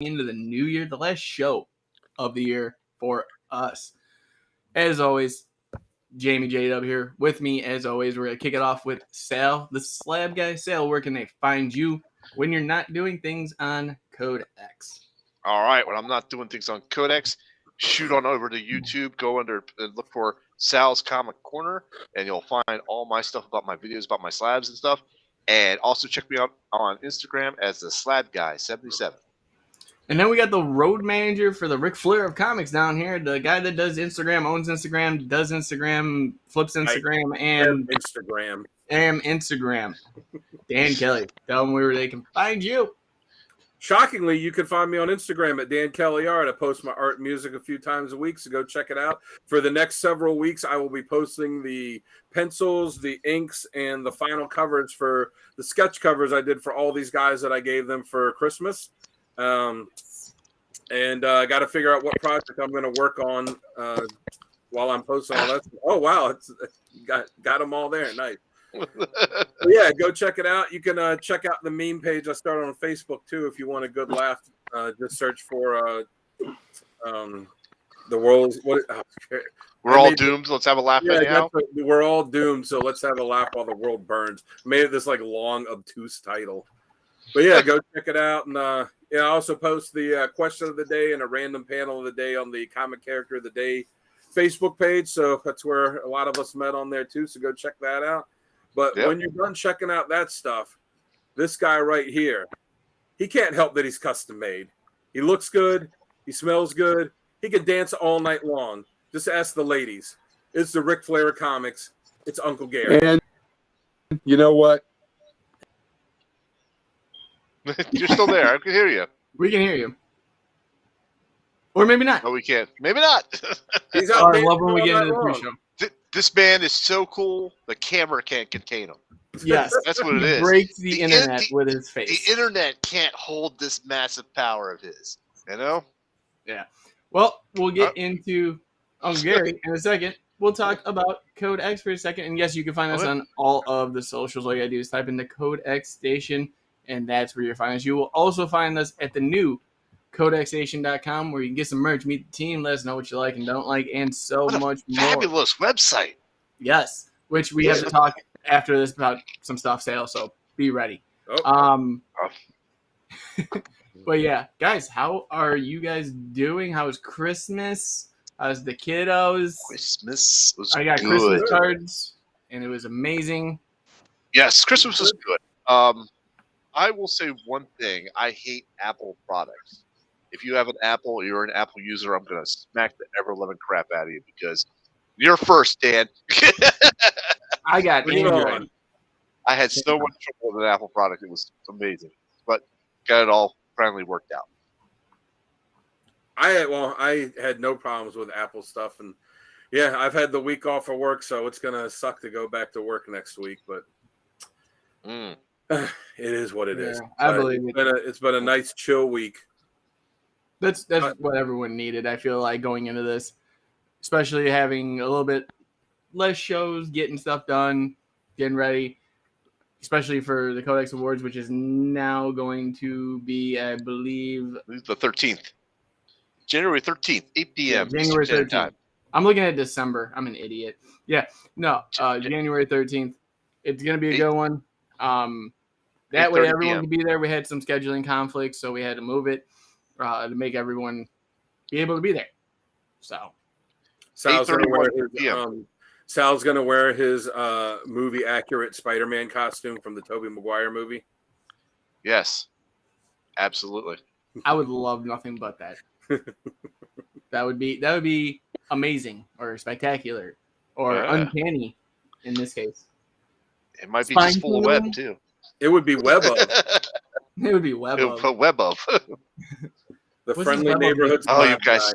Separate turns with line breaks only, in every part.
into the new year, the last show of the year for us. As always, Jamie J-Dub here with me. As always, we're going to kick it off with Sal, the slab guy. Sal, where can they find you when you're not doing things on Code X?
All right, when I'm not doing things on Codex, shoot on over to YouTube, go under and look for Sal's Comic Corner, and you'll find all my stuff about my videos, about my slabs and stuff. And also check me out on Instagram as the Slab Guy 77.
And then we got the road manager for the Ric Flair of comics down here. The guy that does Instagram, owns Instagram, does Instagram, flips Instagram, and Instagram. Dan Kelly. Tell them where they can find you.
Shockingly, you can find me on Instagram at Dan Kelly Art. I post my art and music a few times a week, so go check it out. For the next several weeks, I will be posting the pencils, the inks, and the final covers for the sketch covers I did for all these guys that I gave them for Christmas. And I got to figure out what project I'm going to work on while I'm posting all that. Oh, wow. It's got them all there. Nice. Yeah, go check it out. You can check out the meme page I started on Facebook, too, if you want a good laugh. Just search for the world's...
We're all doomed. Let's have a laugh anyhow.
We're all doomed, so let's have a laugh while the world burns. Made it this long, obtuse title. But yeah, go check it out. And I also post the question of the day and a random panel of the day on the Comic Character of the Day Facebook page. So that's where a lot of us met on there too. So go check that out. But when you're done checking out that stuff, this guy right here, he can't help that he's custom made. He looks good. He smells good. He can dance all night long. Just ask the ladies. It's the Ric Flair of comics. It's Uncle Gary.
And you know what?
You're still there. I can hear you.
We can hear you. Or maybe not.
No, we can't. Maybe not.
He's out
I love when we get into the pre-show.
This man is so cool, the camera can't contain him.
Yes.
That's what it is.
He breaks the internet with his face.
The internet can't hold this massive power of his. You know?
Yeah. Well, we'll get into Uncle Gary in a second. We'll talk about Code X for a second. And yes, you can find us on all of the socials. All you gotta do is type in the Code X Station, and that's where you'll find us. You will also find us at the new CodexStation.com, where you can get some merch, meet the team, let us know what you like and don't like, and so much more.
Fabulous website.
Yes, which we have to talk after this about some stuff sale, so be ready. But yeah, guys, how are you guys doing? How's Christmas? How's the kiddos?
Christmas was
I got
good.
Christmas cards, and it was amazing.
Yes, Christmas was good. I will say one thing. I hate Apple products. If you have an Apple or you're an Apple user, I'm going to smack the ever-loving crap out of you because you're first, Dan.
I got Android.
I had so much trouble with an Apple product. It was amazing. But got it all finally worked out.
I had no problems with Apple stuff. And, yeah, I've had the week off of work, so it's going to suck to go back to work next week. But it is what it is.
I believe
it's been a nice, chill week.
That's what everyone needed, I feel like, going into this. Especially having a little bit less shows, getting stuff done, getting ready. Especially for the Codex Awards, which is now going to be, I believe...
the 13th. January 13th, 8 p.m.
January 13th. I'm looking at December. I'm an idiot. Yeah. No, January 13th. It's going to be a good one. That way everyone can be there. We had some scheduling conflicts, so we had to move it to make everyone be able to be there. So
Sal's going to wear his movie accurate Spider-Man costume from the Tobey Maguire movie.
Yes, absolutely.
I would love nothing but that. That would be amazing or spectacular or uncanny in this case.
It might be just full of web too.
It would be web of.
It would be web of.
Put web of.
The friendly neighborhood.
Oh, you guys,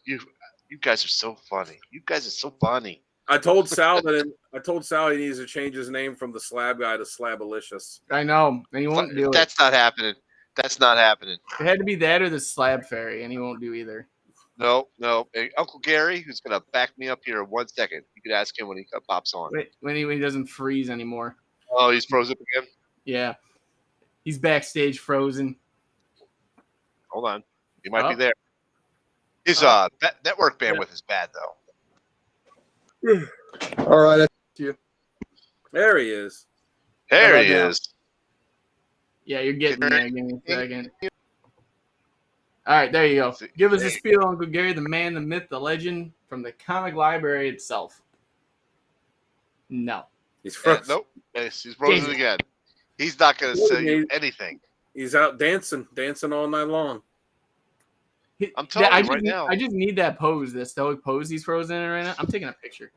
you guys are so funny. You guys are so funny.
I told Sal he needs to change his name from the Slab Guy to Slabalicious.
I know, and he won't do it.
That's not happening. That's not happening.
It had to be that or the Slab Fairy, and he won't do either.
No. Hey, Uncle Gary, who's going to back me up here in 1 second. You could ask him when he pops on.
When he doesn't freeze anymore.
Oh, he's frozen again?
Yeah. He's backstage frozen.
Hold on. You might be
Oh.
there. His
Oh.
network
Yeah.
bandwidth is bad though.
All right. That's you.
There he is.
There
about
he
now?
is.
Yeah, you're getting
Can-
there. Give me a second. All right, there you go. Give us a spiel, Uncle Gary, the man, the myth, the legend from the comic library itself. No.
He's frozen.
Nope. Yes, he's frozen
Jesus.
again. He's not going to
Yeah,
say you
he-
anything.
He's out dancing all night long.
I'm telling
I
you
just
right
need,
now.
I just need that pose, that stoic pose he's frozen in right now. I'm taking a picture.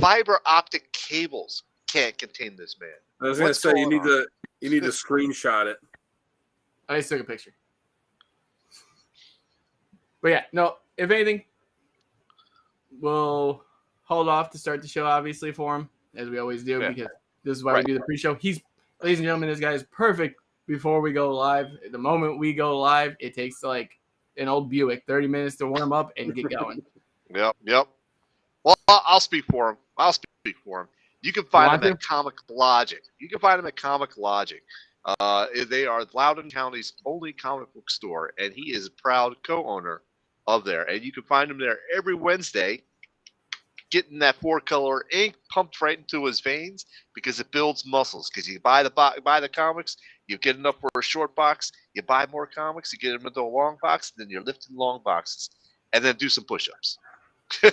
Fiber optic cables can't contain this man.
I was going to
What's
say you
going
need to screenshot it.
I just took a picture. But yeah, no, if anything, we'll hold off to start the show, obviously, for him, as we always do,
Yeah.
because this is why
Right.
we do the pre-show. Ladies and gentlemen, this guy is perfect before we go live. The moment we go live, it takes like an old Buick 30 minutes to warm up and get going.
Yep. Well, I'll speak for him. You can find
Want
him at Comic Logic. They are Loudoun County's only comic book store, and he is a proud co-owner of there. And you can find him there every Wednesday, getting that 4-color ink pumped right into his veins because it builds muscles. Because you buy the comics, you get enough for a short box, you buy more comics, you get them into a long box, and then you're lifting long boxes, and then do some push-ups.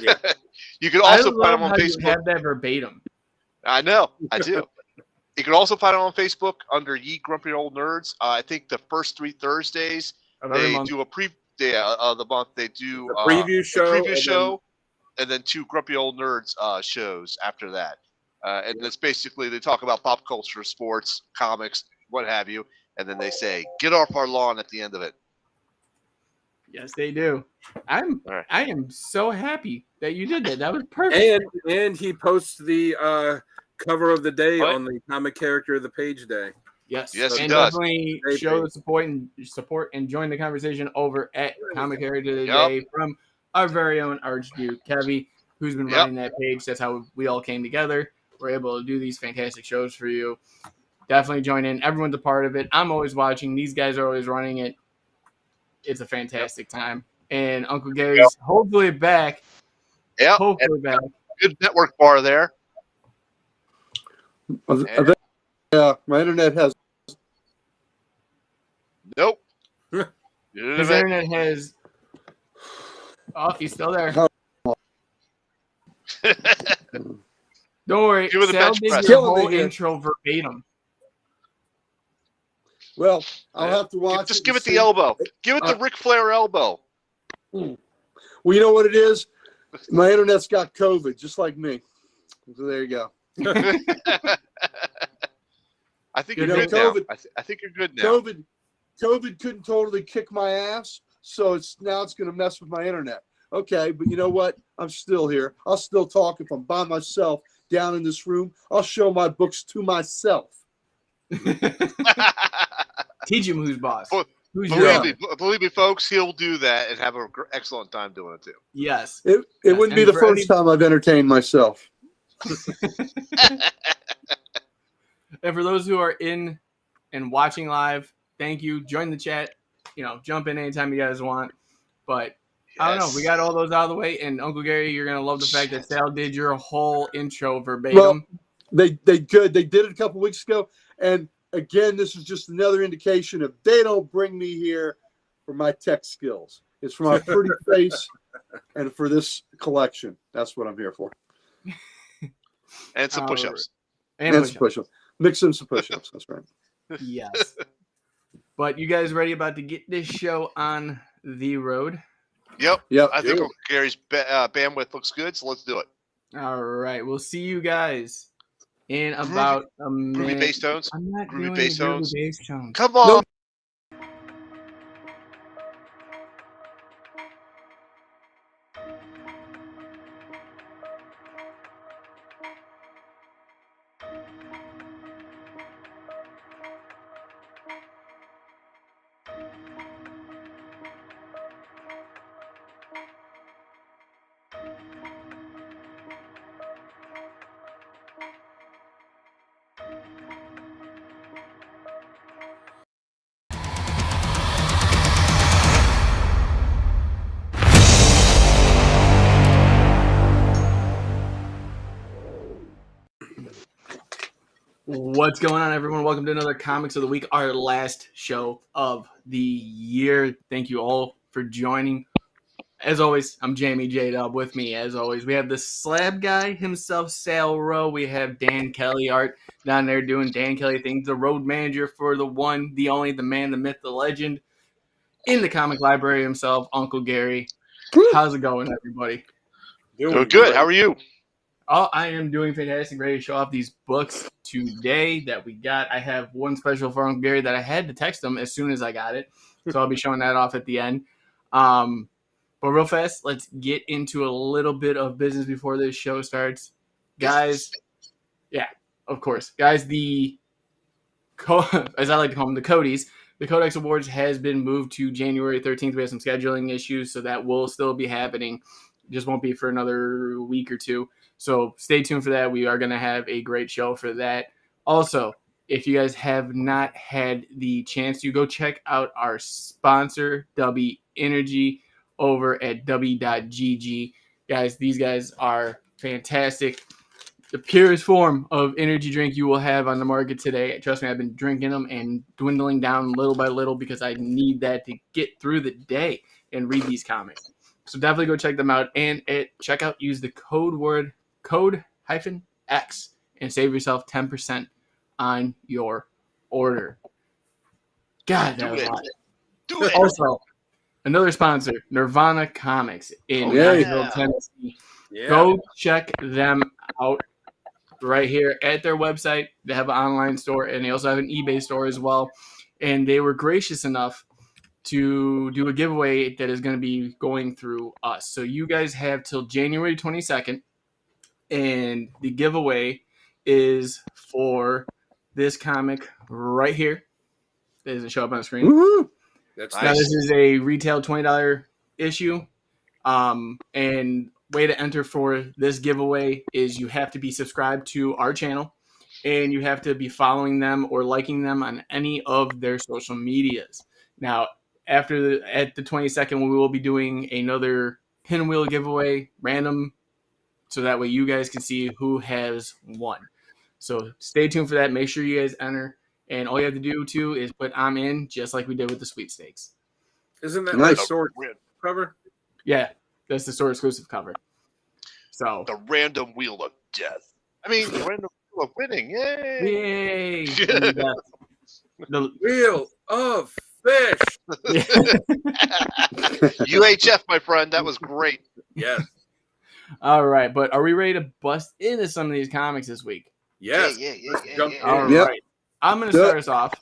Yeah.
You can also
I
find him
love
on
how you
Facebook.
have that verbatim.
I know, I do. You can also find him on Facebook under Ye Grumpy Old Nerds. I think the first 3 Thursdays
Of every
they
month.
do the month. They do
The preview show,
and then 2 Grumpy Old Nerds shows after that. And it's basically they talk about pop culture, sports, comics, what have you, and then they say, "Get off our lawn" at the end of it.
Yes, they do. I
right.
am so happy that you did that. That was perfect.
And he posts the cover of the day
What?
on the comic character of the page day.
Yes,
Yes, he
and
does.
definitely
Hey,
show
babe.
the support and join the conversation over at Comic Heritage of the
Yep.
Day from our very own Archduke Kevy, who's been
Yep.
running that page. That's how we all came together. We're able to do these fantastic shows for you. Definitely join in. Everyone's a part of it. I'm always watching. These guys are always running it. It's a fantastic time. And Uncle Gary's hopefully back.
Yep.
Hopefully back.
Good network bar there.
Yeah, my internet has.
Nope.
His internet has. Oh, he's still there. Don't worry.
Give it a
Sal
bench
did
press.
your
Killing me
whole
here.
intro verbatim.
Well, I'll have to watch.
Just
it
give
and
it the
see.
elbow. Give it the Ric Flair elbow.
Well, you know what it is? My internet's got COVID, just like me. So there you go.
I think
You
you're
know,
good now.
COVID-
I think you're good now.
COVID couldn't totally kick my ass, so it's going to mess with my internet. Okay, but you know what? I'm still here. I'll still talk if I'm by myself down in this room. I'll show my books to myself.
Teach him who's boss.
Well,
Who's
Believe
your
believe me, folks, he'll do that and have an excellent time doing it too.
Yes.
It
Yes,
wouldn't be
and
the
for
first time I've entertained myself.
And for those who are in and watching live, thank you. Join the chat. Jump in anytime you guys want. But I don't know. We got all those out of the way. And Uncle Gary, you're going to love the fact that Sal did your whole intro verbatim.
Well, they did it a couple weeks ago, and again, this is just another indication of they don't bring me here for my tech skills. It's for my pretty face and for this collection. That's what I'm here for.
And some push-ups.
And
And
push-ups.
some push-ups. Mix in some push-ups. That's right.
Yes. But you guys ready about to get this show on the road?
Yep.
Yep.
I think Uncle Gary's bandwidth looks good, so let's do it.
All right. We'll see you guys in about a minute.
Groovy bass tones.
I'm not
Groovy
doing
bass
groovy
tones.
bass tones.
Come on.
What's going on, everyone? Welcome to another Comics of the Week, our last show of the year. Thank you all for joining. As always, I'm Jamie J-Dub. With me, as always, we have the slab guy himself, Sal Rowe. We have Dan Kelly Art down there doing Dan Kelly things. The road manager for the one, the only, the man, the myth, the legend. In the comic library himself, Uncle Gary. How's it going, everybody?
Doing good. How are you?
Oh, I am doing fantastic. Ready to show off these books today that we got. I have one special for Uncle Gary that I had to text him as soon as I got it. So I'll be showing that off at the end. But real fast, let's get into a little bit of business before this show starts. Guys, yeah, of course. Guys, as I like to call them, the Codies, the Codex Awards has been moved to January 13th. We have some scheduling issues, so that will still be happening. Just won't be for another week or two. So stay tuned for that. We are going to have a great show for that. Also, if you guys have not had the chance to go check out our sponsor, W Energy, over at W.GG. Guys, these guys are fantastic. The purest form of energy drink you will have on the market today. Trust me, I've been drinking them and dwindling down little by little because I need that to get through the day and read these comics. So definitely go check them out. And at checkout, use the code X and save yourself 10% on your order. God, that was a lot.
Do it.
Also, another sponsor, Nirvana Comics in Nashville, Tennessee.
Yeah.
Go check them out right here at their website. They have an online store, and they also have an eBay store as well. And they were gracious enough to do a giveaway that is going to be going through us. So you guys have till January 22nd, and the giveaway is for this comic right here. It doesn't show up on the screen.
Woohoo!
That's
Now,
nice.
this is a retail $20 issue. And way to enter for this giveaway is you have to be subscribed to our channel, and you have to be following them or liking them on any of their social medias. Now, at the 22nd, we will be doing another pinwheel giveaway, random, so that way you guys can see who has won. So stay tuned for that. Make sure you guys enter. And all you have to do, too, is put I'm in, just like we did with the sweepstakes.
Isn't that
Nice.
like sword cover?
Yeah, that's the store exclusive cover. So,
The random wheel of death. I mean, the random wheel of winning. Yay!
yay! The-
Wheel of fish.
UHF, my friend. That was great.
Yes.
All right, but are we ready to bust into some of these comics this week?
Yes.
Yeah.
Jump
All
in.
Yep.
right. I'm going to start us off.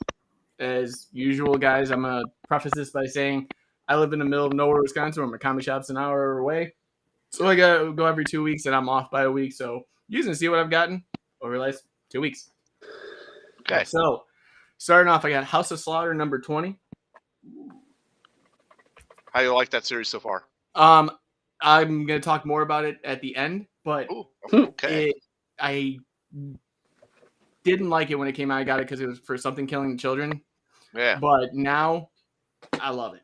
As usual, guys, I'm going to preface this by saying I live in the middle of nowhere, Wisconsin, where my comic shop's an hour away. So I got to go every 2 weeks, and I'm off by a week. So you can see what I've gotten over the last 2 weeks.
Okay.
So starting off, I got House of Slaughter number 20.
How you like that series so far?
I'm going to talk more about it at the end, but
Ooh, okay.
I didn't like it when it came out. I got it because it was for something killing children.
Yeah.
But now I love it.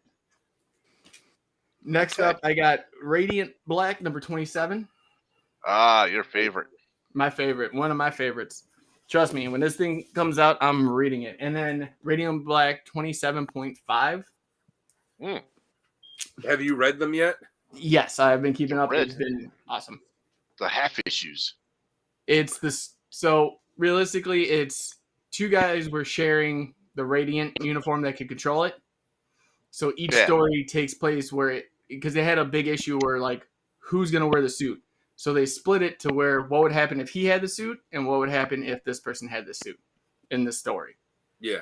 Next
Okay.
up, I got Radiant Black number 27.
Ah, your favorite.
My favorite. One of my favorites. Trust me, when this thing comes out, I'm reading it. And then Radiant Black 27.5.
Have you read them yet?
Yes, I've been keeping up.
Read.
It's been awesome.
The half issues.
It's this. So realistically, it's two guys were sharing the Radiant uniform that could control it. So each
Yeah.
story takes place where because they had a big issue where like who's gonna wear the suit. So they split it to where what would happen if he had the suit and what would happen if this person had the suit in the story.
Yeah.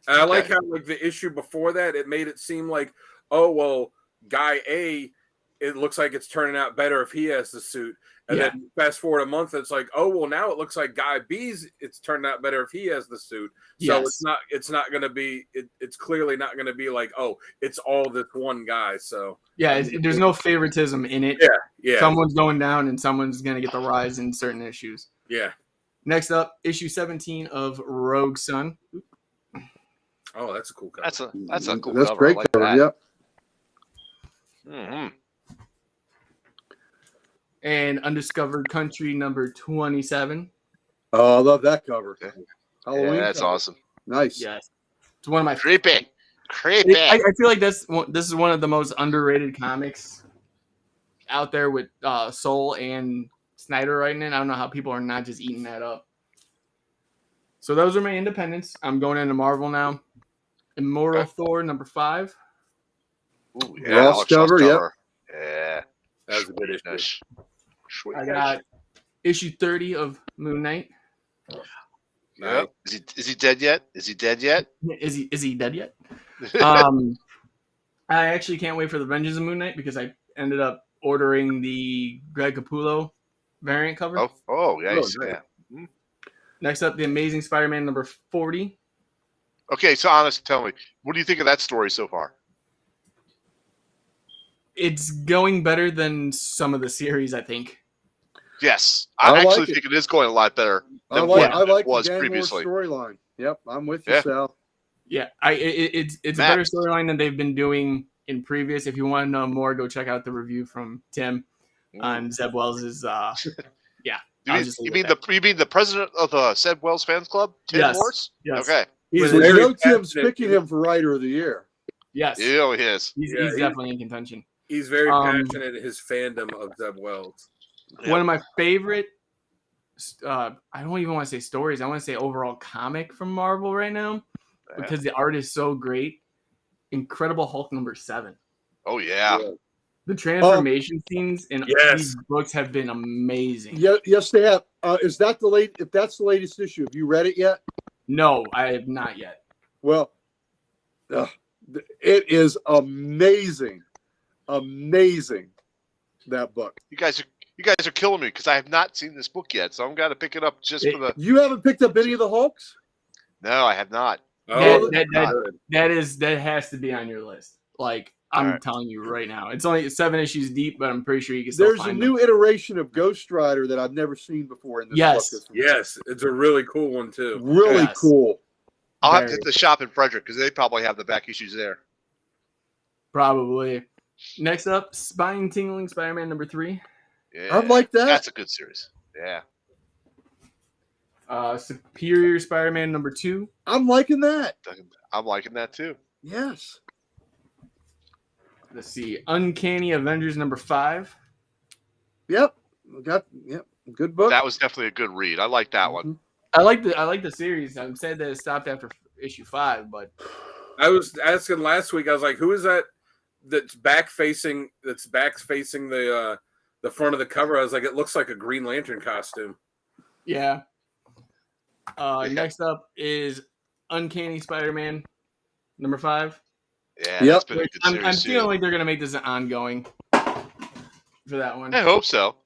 And I like
Okay.
how like the issue before that, it made it seem like, oh well, guy A, it looks like it's turning out better if he has the suit. And
Yeah.
then fast forward a month, it's like, oh well, now it looks like guy B's it's turning out better if he has the suit. So
Yes.
it's not gonna be it's clearly not gonna be like, oh, it's all this one guy. So
Yeah, there's no favoritism in it.
yeah.
Someone's going down and someone's gonna get the rise in certain issues.
Yeah.
Next up, issue 17 of Rogue Sun.
Oh, that's a cool guy.
That's a cool
That's
cover.
great
I like
cover.
that.
Yep.
Mm-hmm.
And Undiscovered Country number 27.
Oh, I love that cover.
Yeah.
Halloween.
Yeah, that's
cover.
awesome.
Nice.
Yes, it's one of my.
Creepy.
I feel like this is one of the most underrated comics out there with Soul and Snyder writing it. I don't know how people are not just eating that up. So those are my independents. I'm going into Marvel now. Immortal
Okay.
Thor number 5.
Ooh, yeah,
Ross
Alex Ross
cover, yep.
Yeah.
That was a good issue.
Nice. Sweet.
I got issue 30 of Moon Knight.
Yep. Is he dead yet? Is he dead yet?
Is he dead yet? I actually can't wait for the Vengeance of Moon Knight because I ended up ordering the Greg Capullo variant cover.
Oh, nice.
nice.
Yeah.
Next up, the Amazing Spider-Man number 40.
Okay, so honest, tell me, what do you think of that story so far?
It's going better than some of the series, I think.
Yes,
I
I
like
actually
it.
think it is going a lot better
I
than
like
what it
the
was
Gang War
previously.
storyline. Yep, I'm with you,
Yeah.
Sal.
Yeah, it's a
Matt.
better storyline than they've been doing in previous. If you want to know more, go check out the review from Tim on Zeb Wells's. Yeah,
You mean the president of the Zeb Wells Fans Club, Tim
Yes.
Morse?
Yes.
Okay.
He's
So you
very
know Tim's
passionate.
picking him for Writer of the Year.
Yes,
Yeah, he is.
he's
Yeah, he-
definitely in contention.
He's very passionate in his fandom of Zeb Wells.
Yep.
One of my favorite. I don't even want to say stories. I want to say overall comic from Marvel right now because the art is so great. Incredible Hulk number 7.
Oh yeah.
The transformation scenes in
Yes.
these books have been amazing.
Yeah, yes, they have. Is that the late? If that's the latest issue, have you read it yet?
No, I have not yet.
Well, it is amazing, amazing. That book.
You guys are killing me because I have not seen this book yet, so I'm gonna pick it up just for the.
You haven't picked up any of the Hulks?
No, I have not.
Oh,
That has to be on your list. Like I'm
Alright.
telling you right now, it's only 7 issues deep, but I'm pretty sure you can still
There's a
find
new iteration of Ghost Rider that I've never seen before in this
Yes.
book.
yes, it's a really cool one too.
Really
Yes.
cool.
I'll have to
Very.
hit the shop in Frederick because they probably have the back issues there.
Probably. Next up, Spine Tingling Spider-Man number 3.
Yeah,
I like that.
That's a good series. Yeah.
Superior Spider-Man number 2.
I'm liking that.
I'm liking that too.
Yes.
Let's see, Uncanny Avengers number 5.
Yep. Good book.
That was definitely a good read. I like that one.
I like the series. I'm sad that it stopped after issue 5, but
I was asking last week. I was like, "Who is that? That's back facing the front of the cover." I was like, "It looks like a Green Lantern costume."
yeah. Next up is Uncanny Spider-Man number 5.
Yeah,
Yep.
that's been a good
I'm
series too.
feeling like they're gonna make this an ongoing for that one.
I hope so.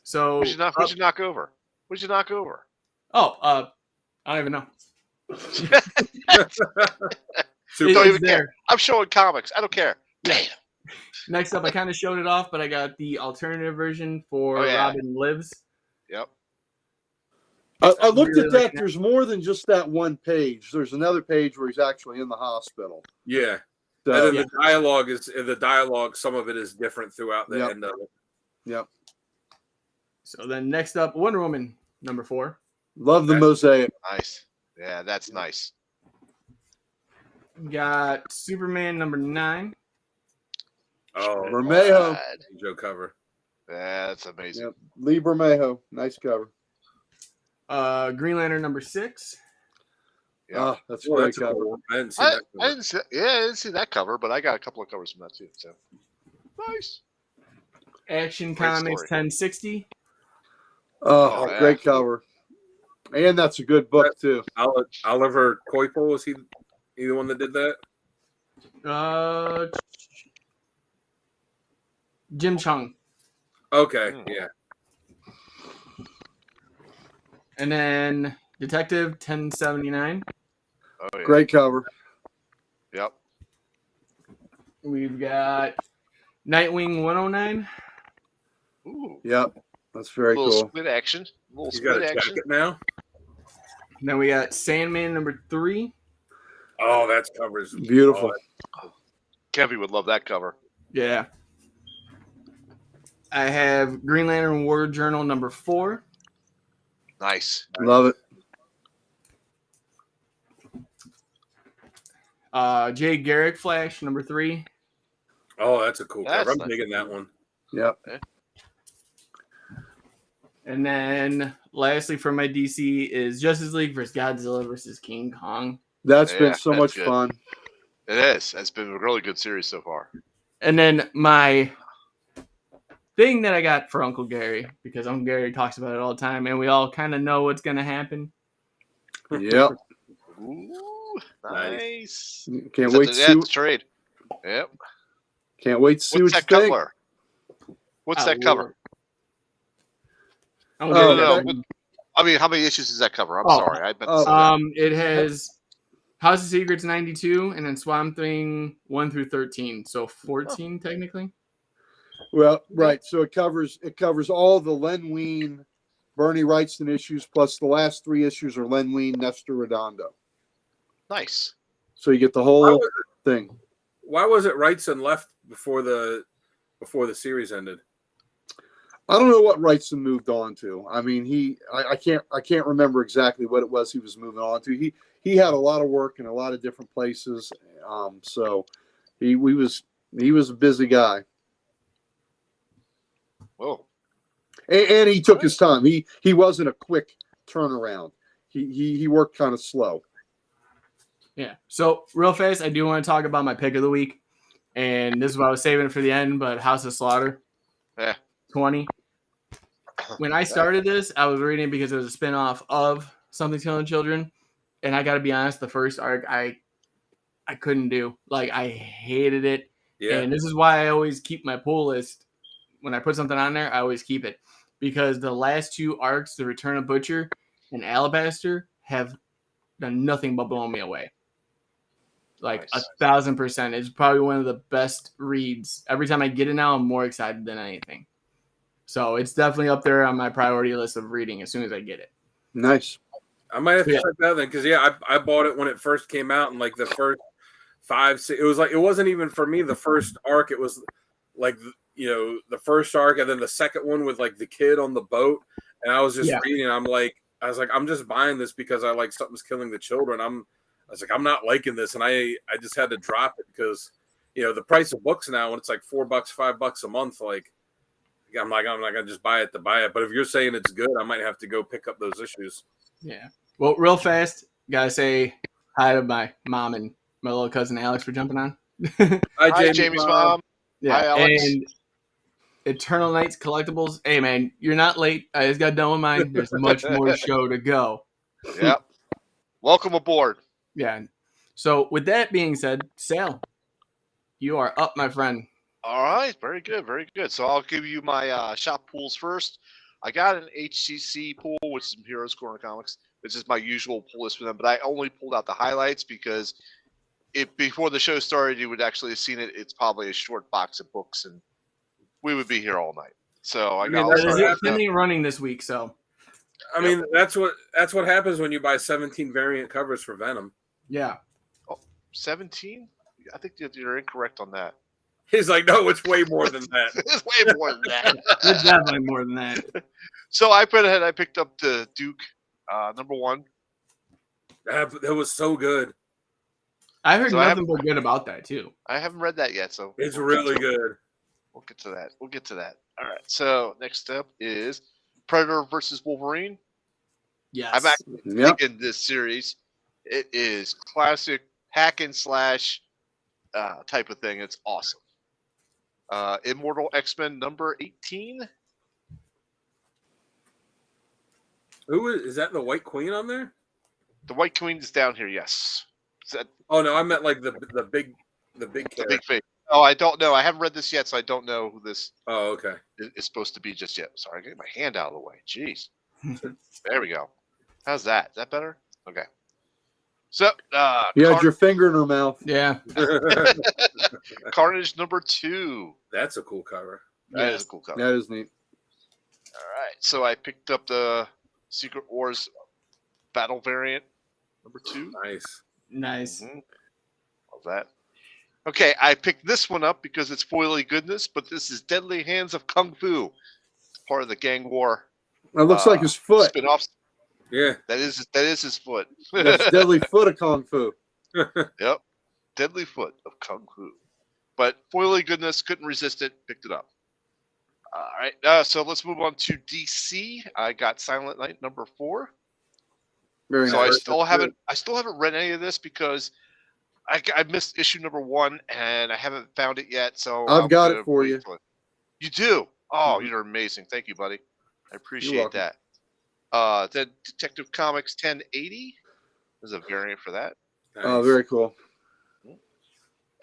So
What'd you knock over? What'd you knock over?
I don't even know.
Super-
Don't
It's
even care.
there.
I'm showing comics. I don't care. Damn.
Next up, I kind of showed it off, but I got the alternative version for
Oh, yeah.
Robin Lives.
Yep.
I looked
Really
at that.
liking it.
There's more than just that one page. There's another page where he's actually in the hospital.
Yeah,
So,
and then the dialogue. Some of it is different throughout the
Yep.
end of it.
yep.
So then next up, Wonder Woman number 4.
Love the
Okay.
mosaic.
Nice. Yeah, that's nice.
Got Superman number 9.
Oh,
Bermejo.
God.
Joe cover.
That's amazing.
Yep. Lee Bermejo. Nice cover.
Green Lantern number 6.
Yeah.
Ah, that's a
Well,
great
that's a
cover.
cool one. I didn't see
I
that. cover.
didn't see that cover, but I got a couple of covers from that too. So nice.
Action
Great
Comics
story.
1060.
Oh,
Oh, yeah.
great cover. And that's a good book too.
Oliver Coipel, was he the one that did that?
Jim Chung.
Okay,
Hmm.
yeah.
And then Detective 1079.
Oh yeah.
Great cover.
Yep.
We've got Nightwing 109.
Ooh.
Yep. That's very
Little
cool.
split action. Little
He's got
split
a
action.
jacket now.
And then we got Sandman number 3.
Oh, that's covers
Beautiful.
Kevin would love that cover.
Yeah. I have Green Lantern War Journal number 4.
Nice.
Love it.
Jay Garrick Flash number 3.
Oh, that's a cool
That's
cover. I'm
nice.
digging that one.
Yep.
And then lastly for my DC is Justice League versus Godzilla versus King Kong.
That's
Yeah,
been so
that's
much
good.
fun.
It is. It's been a really good series so far.
And then my thing that I got for Uncle Gary, because Uncle Gary talks about it all the time, and we all kind of know what's going to happen.
Yep.
Ooh, nice.
Can't wait to see.
That's trade. Yep.
Can't wait to see
What's
what
that
you think.
cover? What's that cover?
Uncle
Oh,
Gary
no, I mean, how many issues does that cover? I'm
Oh,
sorry. I meant to
oh,
say that.
It has House of Secrets 92, and then Swamp Thing 1 through 13, so 14 technically.
Well, right. So it covers all the Len Wein, Bernie Wrightson issues, plus the last 3 issues are Len Wein, Nestor Redondo.
Nice.
So you get the whole thing.
Why was it Wrightson left before the series ended?
I don't know what Wrightson moved on to. I mean, I can't remember exactly what it was he was moving on to. He had a lot of work in a lot of different places. So he was a busy guy.
Whoa.
And he took his time. He wasn't a quick turnaround. He worked kind of slow.
Yeah. So real fast, I do want to talk about my pick of the week, and this is what I was saving for the end. But House of Slaughter, 20. When I started this, I was reading it because it was a spinoff of Something Killing Children, and I got to be honest, the first arc I couldn't do. Like, I hated it.
Yeah.
And this is why I always keep my pull list. When I put something on there, I always keep it, because the last 2 arcs, The Return of Butcher and Alabaster, have done nothing but blow me away. Like,
Nice.
1,000%. It's probably one of the best reads. Every time I get it now, I'm more excited than anything. So it's definitely up there on my priority list of reading as soon as I get it.
Nice.
I might have to
Yeah.
check that then, because I bought it when it first came out, and like the first 5, 6, it was like, it wasn't even for me the first arc. It was like, you know, the first arc, and then the second one with like the kid on the boat, and I was just reading. I was like, I'm just buying this because I like Something's Killing the Children. I was like, I'm not liking this, and I just had to drop it because, you know, the price of books now when it's like $4, $5 a month, like. I'm not gonna just buy it to buy it. But if you're saying it's good, I might have to go pick up those issues.
Yeah. Well, real fast, gotta say hi to my mom and my little cousin Alex for jumping on.
Hi, Jamie's mom.
Yeah.
Hi, Alex.
And Eternal Knights Collectibles. Hey, man, you're not late. I just got done with mine. There's much more show to go.
Yep. Welcome aboard.
Yeah. So with that being said, Sal, you are up, my friend.
All right, very good, very good. So I'll give you my shop pools first. I got an HCC pool, which is Heroes Corner Comics. This is my usual pull list for them, but I only pulled out the highlights because before the show started, you would actually have seen it. It's probably a short box of books, and we would be here all night. So I got.
That is it pending running this week. So,
I mean, that's what happens when you buy 17 variant covers for Venom.
Yeah.
17? I think you're incorrect on that.
He's like, no, it's way more than that.
It's way more than that.
It's definitely more than that.
So I put ahead. I picked up the Duke #1.
That was so good.
I heard nothing but good about that too.
I haven't read that yet, so
it's really good.
We'll get to that. We'll get to that. All right. So next up is Predator versus Wolverine.
Yes.
I'm actually thinking this series. It is classic hack and slash type of thing. It's awesome. Immortal X-Men #18.
Who is that? The White Queen on there?
The White Queen is down here. Yes. Is that,
oh no, I meant like the big
face. Oh, I don't know. I haven't read this yet, so I don't know who this.
Oh, okay.
Is supposed to be just yet. Sorry, I get my hand out of the way. Jeez. There we go. How's that? Is that better? Okay. So,
you had your finger in her mouth.
Yeah.
Carnage #2.
That's a cool cover.
That is a cool cover.
That is neat.
All right. So I picked up the Secret Wars Battle variant #2.
Nice.
Mm-hmm. Love that. Okay, I picked this one up because it's foily goodness, but this is Deadly Hands of Kung Fu. Part of the Gang War.
It looks like his foot.
Spin-offs.
Yeah.
That is his foot.
That's Deadly Foot of Kung Fu.
Yep. Deadly Foot of Kung Fu. But foily goodness, couldn't resist it, picked it up. All right. So let's move on to DC. I got Silent Night number 4.
Very
So
nice.
I still haven't read any of this because I missed issue number 1 and I haven't found it yet. So
I've
I'm
got
gonna
it for
wait
you.
till You do? Oh,
Mhm.
you're amazing. Thank you, buddy. I appreciate
welcome.
that. Then Detective Comics 1080. There's a variant for that.
Oh,
Nice.
very cool.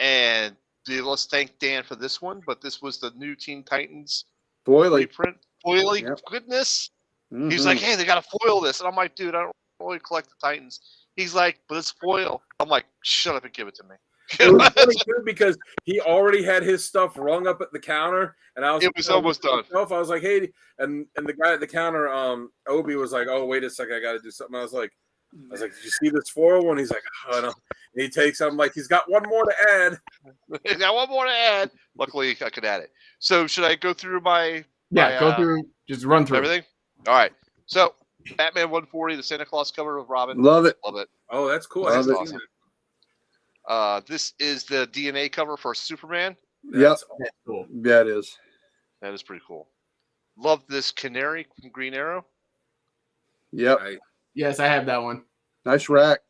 And let's thank Dan for this one, but this was the new Teen Titans
Boily.
reprint. Foily
Yep.
goodness.
Mhm.
He's like, hey, they got to foil this. And I'm like, dude, I don't really collect the Titans. He's like, but it's foil. I'm like, shut up and give it to me.
It was funny too because he already had his stuff rung up at the counter, and I was.
It was almost done.
I was like, "Hey," and the guy at the counter, Obi was like, "Oh, wait a second, I got to do something." I was like, "Did you see this foil one?" He's like, "Oh no." And he takes. I'm like, "He's got one more to add."
Got one more to add. Luckily, I could add it. So, should I go through my
Go through. Just run through
everything? All right. So, Batman 140, the Santa Claus cover with Robin.
Love it.
Love it.
Oh, that's cool.
Love
I
it.
haven't seen
Awesome. This is the DNA cover for Superman.
that.
Yep.
That's
That's cool.
That is.
That is pretty cool. Love this Canary from Green Arrow.
Yep.
Nice.
Yes, I have that one.
Nice rack.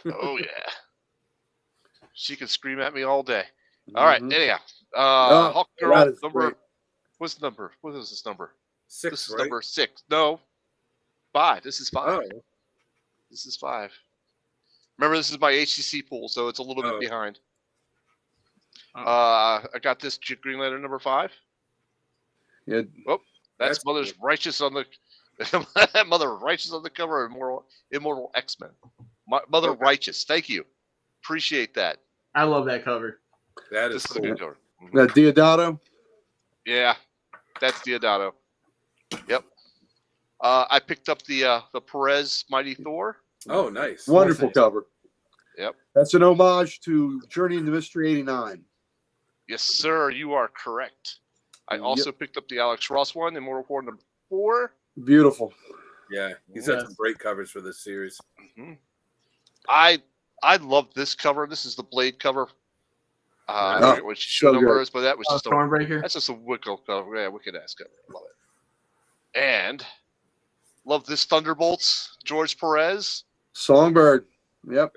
Oh yeah. She can scream at me all day. All right.
Mhm.
Anyhow,
Oh,
Hawk
that
Girl
is
number.
great.
What's the number? What is this number? This
6,
is
right?
number 6. No, 5. This is 5.
Oh,
This is 5. Remember, this is my HCC pool, so it's a little bit
Oh.
behind.
Oh.
I got this Green Lantern number 5.
Yeah.
That's
That's
Mother's
cool.
Righteous on the Mother Righteous on the cover of Immortal X-Men. Mother
Okay.
Righteous. Thank you. Appreciate that.
I love that cover.
that is
This is a
cool.
good cover. Mhm.
That Diodato.
Yeah, that's Diodato. Yep. I picked up the Perez Mighty Thor.
Oh, nice.
Wonderful
Nice.
cover.
Yep.
That's an homage to Journey into Mystery 89.
Yes, sir. You are correct. I also picked up the Alex Ross one, Immortal Core number 4.
Beautiful.
Yeah, he's had
Yes.
some great covers for this series.
hmm I love this cover. This is the Blade cover. I
Oh,
forget what
so
number
good.
is, but that was just a
Stormbreaker.
that's just a wicked cover. Yeah, wicked ass cover. Love it. And love this Thunderbolts, George Perez.
Songbird. Yep.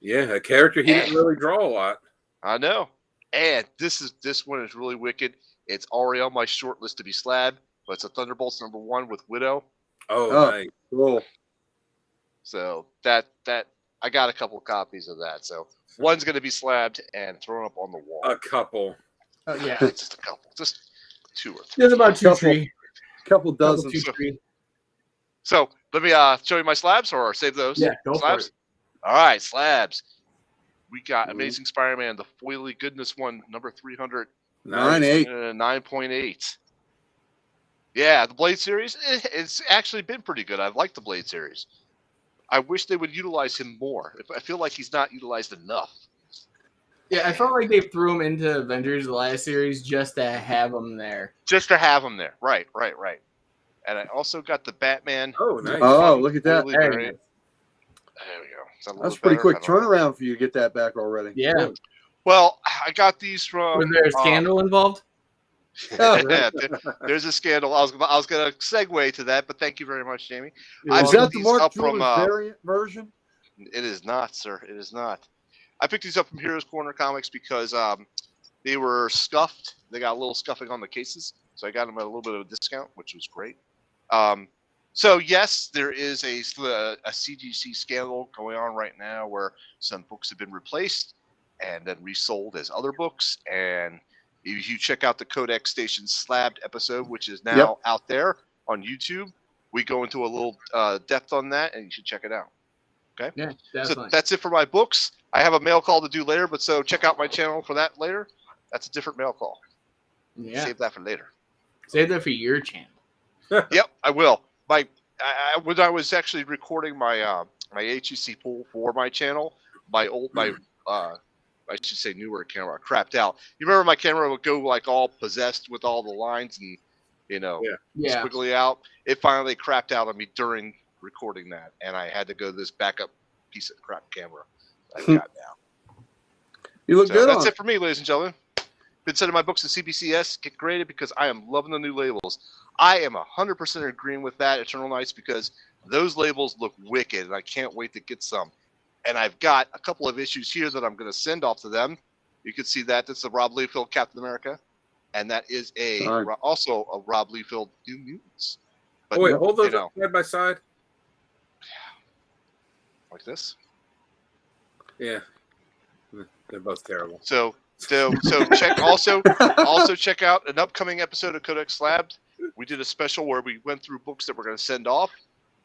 Yeah, a character he didn't really draw a lot.
I know. And this one is really wicked. It's already on my short list to be slabbed, but it's a Thunderbolts number 1 with Widow.
Oh,
Oh.
nice.
Cool.
So that I got a couple of copies of that. So one's going to be slabbed and thrown up on the wall.
A couple.
Oh, yeah.
Just a couple, just 2 or 3.
There's about two,
Couple.
three.
Couple
Couple,
dozen.
two, three.
So let me show you my slabs or save those.
Yeah, go for
slabs.
it.
All right, slabs. We got
Mhm.
Amazing Spider-Man, the Foily Goodness one, number 300,
Nice.
9-8.
9.8. Yeah, the Blade series, it's actually been pretty good. I've liked the Blade series. I wish they would utilize him more. I feel like he's not utilized enough.
Yeah, I felt like they threw him into Avengers the last series just to have him there.
Just to have him there. Right. And I also got the Batman.
Oh, nice.
Oh, look at that.
Foily
Very
variant.
nice.
There we go. Is that a
That's
little
a pretty
better?
quick
I don't know.
turnaround for you to get that back already.
Yeah.
Well, I got these from.
Was there a scandal involved?
Oh,
Yeah, there's a scandal. I was going to segue to that, but thank you very much, Jamie. I
Is
picked
that the
these
Mark
up from,
Jewellers variant version?
It is not, sir. It is not. I picked these up from Heroes Corner Comics because they were scuffed. They got a little scuffing on the cases, so I got them at a little bit of a discount, which was great. So yes, there is a CGC scandal going on right now where some books have been replaced and then resold as other books. And if you check out the Codex Station Slabbed episode, which is now out there on YouTube, we go into a little depth on that, and you should check it out. Okay.
Yeah,
So
definitely.
that's it for my books. I have a mail call to do later, but so check out my channel for that later. That's a different mail call.
Yeah.
Save that for later.
Save that for your channel.
Yep, I will. When I was actually recording my my HEC pool for my channel, my I should say newer camera crapped out. You remember my camera would go like all possessed with all the lines and
Yeah.
squiggly out. It finally crapped out on me during recording that, and I had to go to this backup piece of crap camera I've got now.
You look
So
good.
that's
on
it for me, ladies and gentlemen. Been sending my books to CBCS, get graded because I am loving the new labels. I am 100% agreeing with that, Eternal Knights, because those labels look wicked, and I can't wait to get some. And I've got a couple of issues here that I'm going to send off to them. You can see that. That's a Rob Liefeld Captain America. And that is also a Rob Liefeld New Mutants. But,
wait, hold those
you know,
up side by side.
like this.
Yeah, they're both terrible.
So check also check out an upcoming episode of Codex Slabbed. We did a special where we went through books that we're going to send off,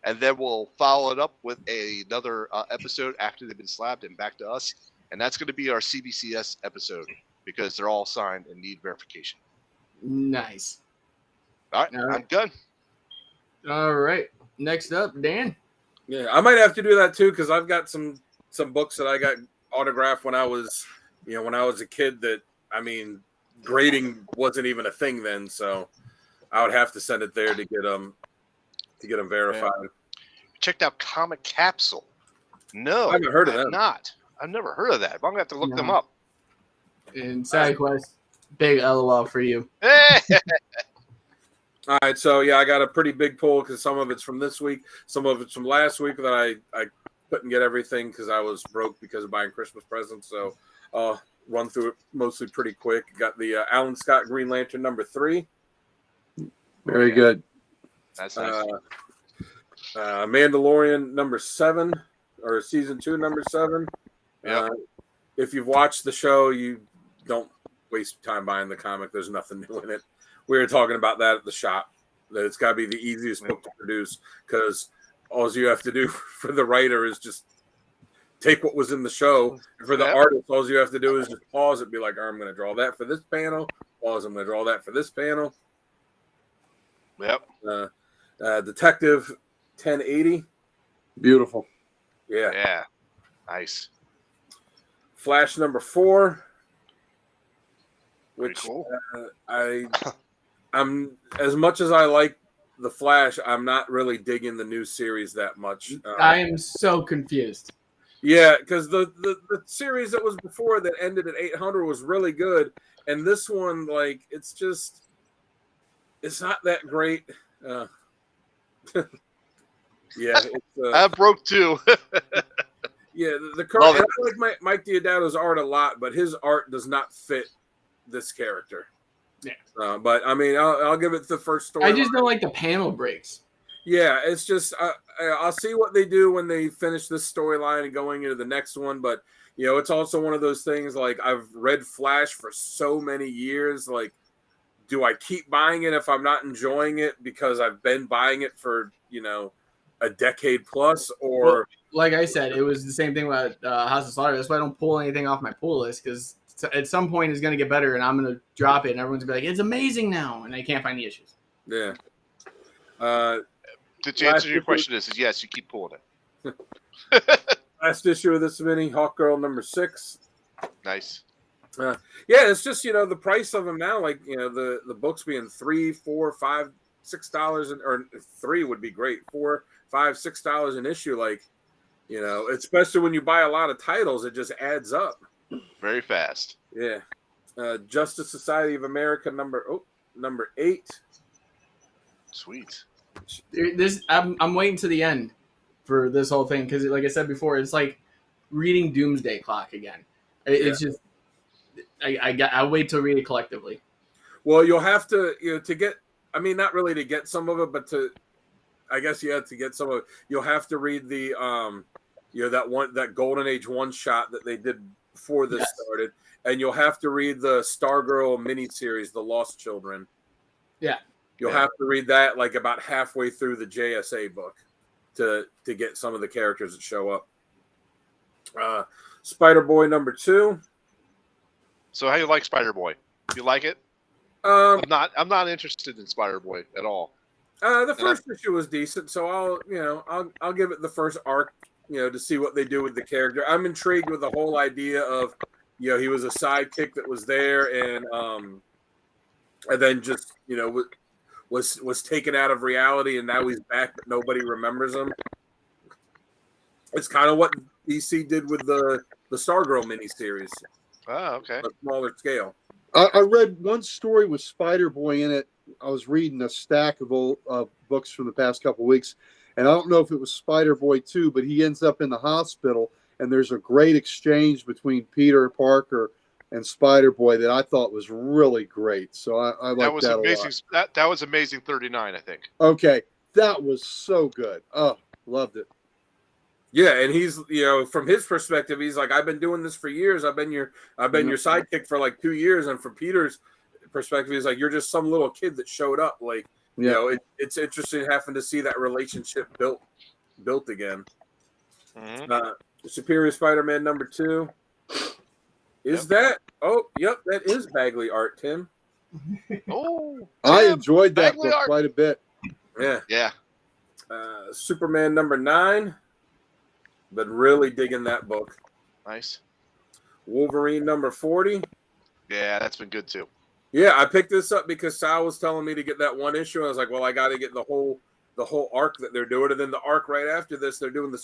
and then we'll follow it up with another episode after they've been slabbed and back to us. And that's going to be our CBCS episode because they're all signed and need verification.
Nice.
All right, I'm done.
All right. Next up, Dan.
Yeah, I might have to do that too because I've got some books that I got autographed when I was a kid. That I mean, grading wasn't even a thing then, so I would have to send it there to get them verified.
Yeah. Checked out Comic Capsule. No,
I haven't heard of them.
I've never heard of that. I'm gonna have to look them up.
And SideQuest, big LOL for you.
All right, so yeah, I got a pretty big pull because some of it's from this week, some of it's from last week that I couldn't get everything because I was broke because of buying Christmas presents. So I'll run through it mostly pretty quick. Got the Alan Scott Green Lantern #3.
Very good.
That's nice.
Mandalorian #7 or season 2 #7.
Yep.
If you've watched the show, you don't waste your time buying the comic. There's nothing new in it. We were talking about that at the shop. That it's got to be the easiest book to produce because all you have to do for the writer is just take what was in the show. And for the artist, all you have to do is just pause it, be like, I'm going to draw that for this panel. Pause, I'm going to draw that for this panel.
Yep.
Detective 1080.
Beautiful.
Yeah.
Yeah. Nice.
Flash #4.
Pretty
Which
cool.
I'm as much as I like the Flash, I'm not really digging the new series that much.
I am so confused.
Yeah, because the series that was before that ended at 800 was really good, and this one, like, it's not that great. Yeah,
I broke too.
Yeah, the current. I like Mike Deodato's art a lot, but his art does not fit this character.
Yeah.
But I mean, I'll give it the first story.
I just don't like the panel breaks.
Yeah, it's just I'll see what they do when they finish this storyline and going into the next one. But it's also one of those things. Like, I've read Flash for so many years. Like, do I keep buying it if I'm not enjoying it because I've been buying it for a decade plus? Or
well, like I said, it was the same thing with House of Slaughter. That's why I don't pull anything off my pull list because at some point it's going to get better and I'm going to drop it and everyone's going to be like, it's amazing now, and I can't find the issues.
Yeah.
The answer to your question is yes, you keep pulling it.
Last issue of this mini, Hawkgirl #6.
Nice.
Yeah, it's just the price of them now. Like the books being $3, $4, $5, $6, or $3 would be great. $4, $5, $6 an issue. Like especially when you buy a lot of titles, it just adds up
very fast.
Yeah. Justice Society of America number 8.
Sweet.
I'm waiting to the end for this whole thing because, like I said before, it's like reading Doomsday Clock again. It's just I wait to read it collectively.
Well, you'll have to to get. I mean, not really to get some of it, but I guess you have to get some of it. You'll have to read the that Golden Age one shot that they did before this started, and you'll have to read the Stargirl miniseries, The Lost Children. Yeah. You'll have to read that like about halfway through the JSA book to get some of the characters that show up. Spider-Boy #2.
So how you like Spider-Boy? You like it? I'm not interested in Spider-Boy at all.
The first issue was decent, so I'll give it the first arc, to see what they do with the character. I'm intrigued with the whole idea of, he was a sidekick that was there and then just, was taken out of reality and now he's back, but nobody remembers him. It's kind of what DC did with the Stargirl miniseries,
Oh, okay.
a smaller scale.
I read one story with Spider Boy in it. I was reading a stack of old books from the past couple of weeks, and I don't know if it was Spider Boy 2, but he ends up in the hospital, and there's a great exchange between Peter Parker and Spider Boy that I thought was really great. So I like
That was
that
amazing.
a lot.
That was Amazing 39, I think.
Okay, that was so good. Oh, loved it.
Yeah, and he's from his perspective, he's like, I've been doing this for years. I've been your sidekick for like 2 years, and from Peter's perspective, he's like, you're just some little kid that showed up. Like, it's interesting having to see that relationship built again.
Mm-hmm.
Superior Spider-Man number 2. Is that? Oh, yep, that is Bagley art, Tim.
Oh,
I enjoyed that
Bagley
book
art.
quite a bit.
Yeah.
Yeah.
Superman number 9. Been really digging that book.
Nice.
Wolverine number 40.
Yeah, that's been good too.
Yeah, I picked this up because Sal was telling me to get that one issue. I was like, well, I got to get the whole arc that they're doing, and then the arc right after this, they're doing the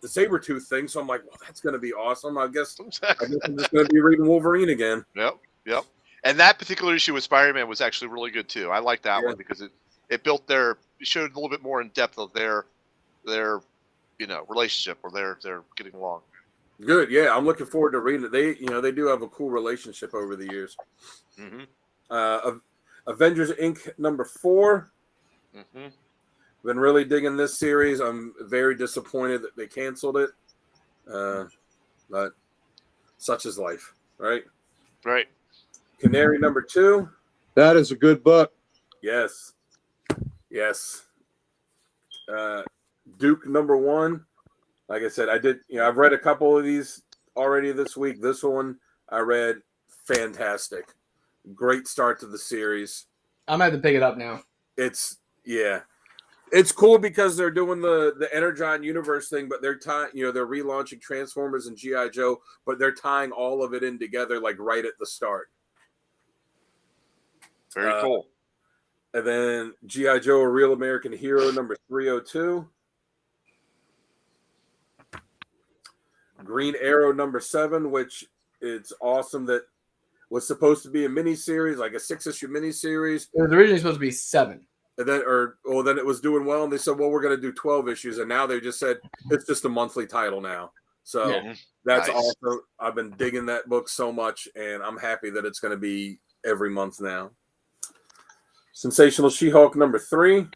Sabretooth thing. So I'm like, well, that's going to be awesome. I guess I'm just going to be reading Wolverine again.
Yep. And that particular issue with Spider-Man was actually really good too. I like that one because it showed a little bit more in depth of their relationship, or they're getting along.
Good, yeah. I'm looking forward to reading it. They do have a cool relationship over the years.
Mm-hmm.
Avengers Inc. number 4.
Mm-hmm.
Been really digging this series. I'm very disappointed that they canceled it. But such is life, right?
Right.
Canary number 2.
That is a good book.
Yes. Duke number 1. Like I said, I've read a couple of these already this week. This one I read, fantastic. Great start to the series.
I'm gonna have to pick it up now.
It's cool because they're doing the Energon universe thing, but they're they're relaunching Transformers and G.I. Joe, but they're tying all of it in together, like right at the start.
Very cool.
And then G.I. Joe, A Real American Hero, number 302. Green Arrow, number 7, which it's awesome that was supposed to be a miniseries, like a 6-issue miniseries.
It was originally supposed to be 7.
And then, then it was doing well, and they said, well, we're going to do 12 issues. And now they just said, it's just a monthly title now. So that's
nice.
awesome. I've been digging that book so much, and I'm happy that it's going to be every month now. Sensational She-Hulk, number 3.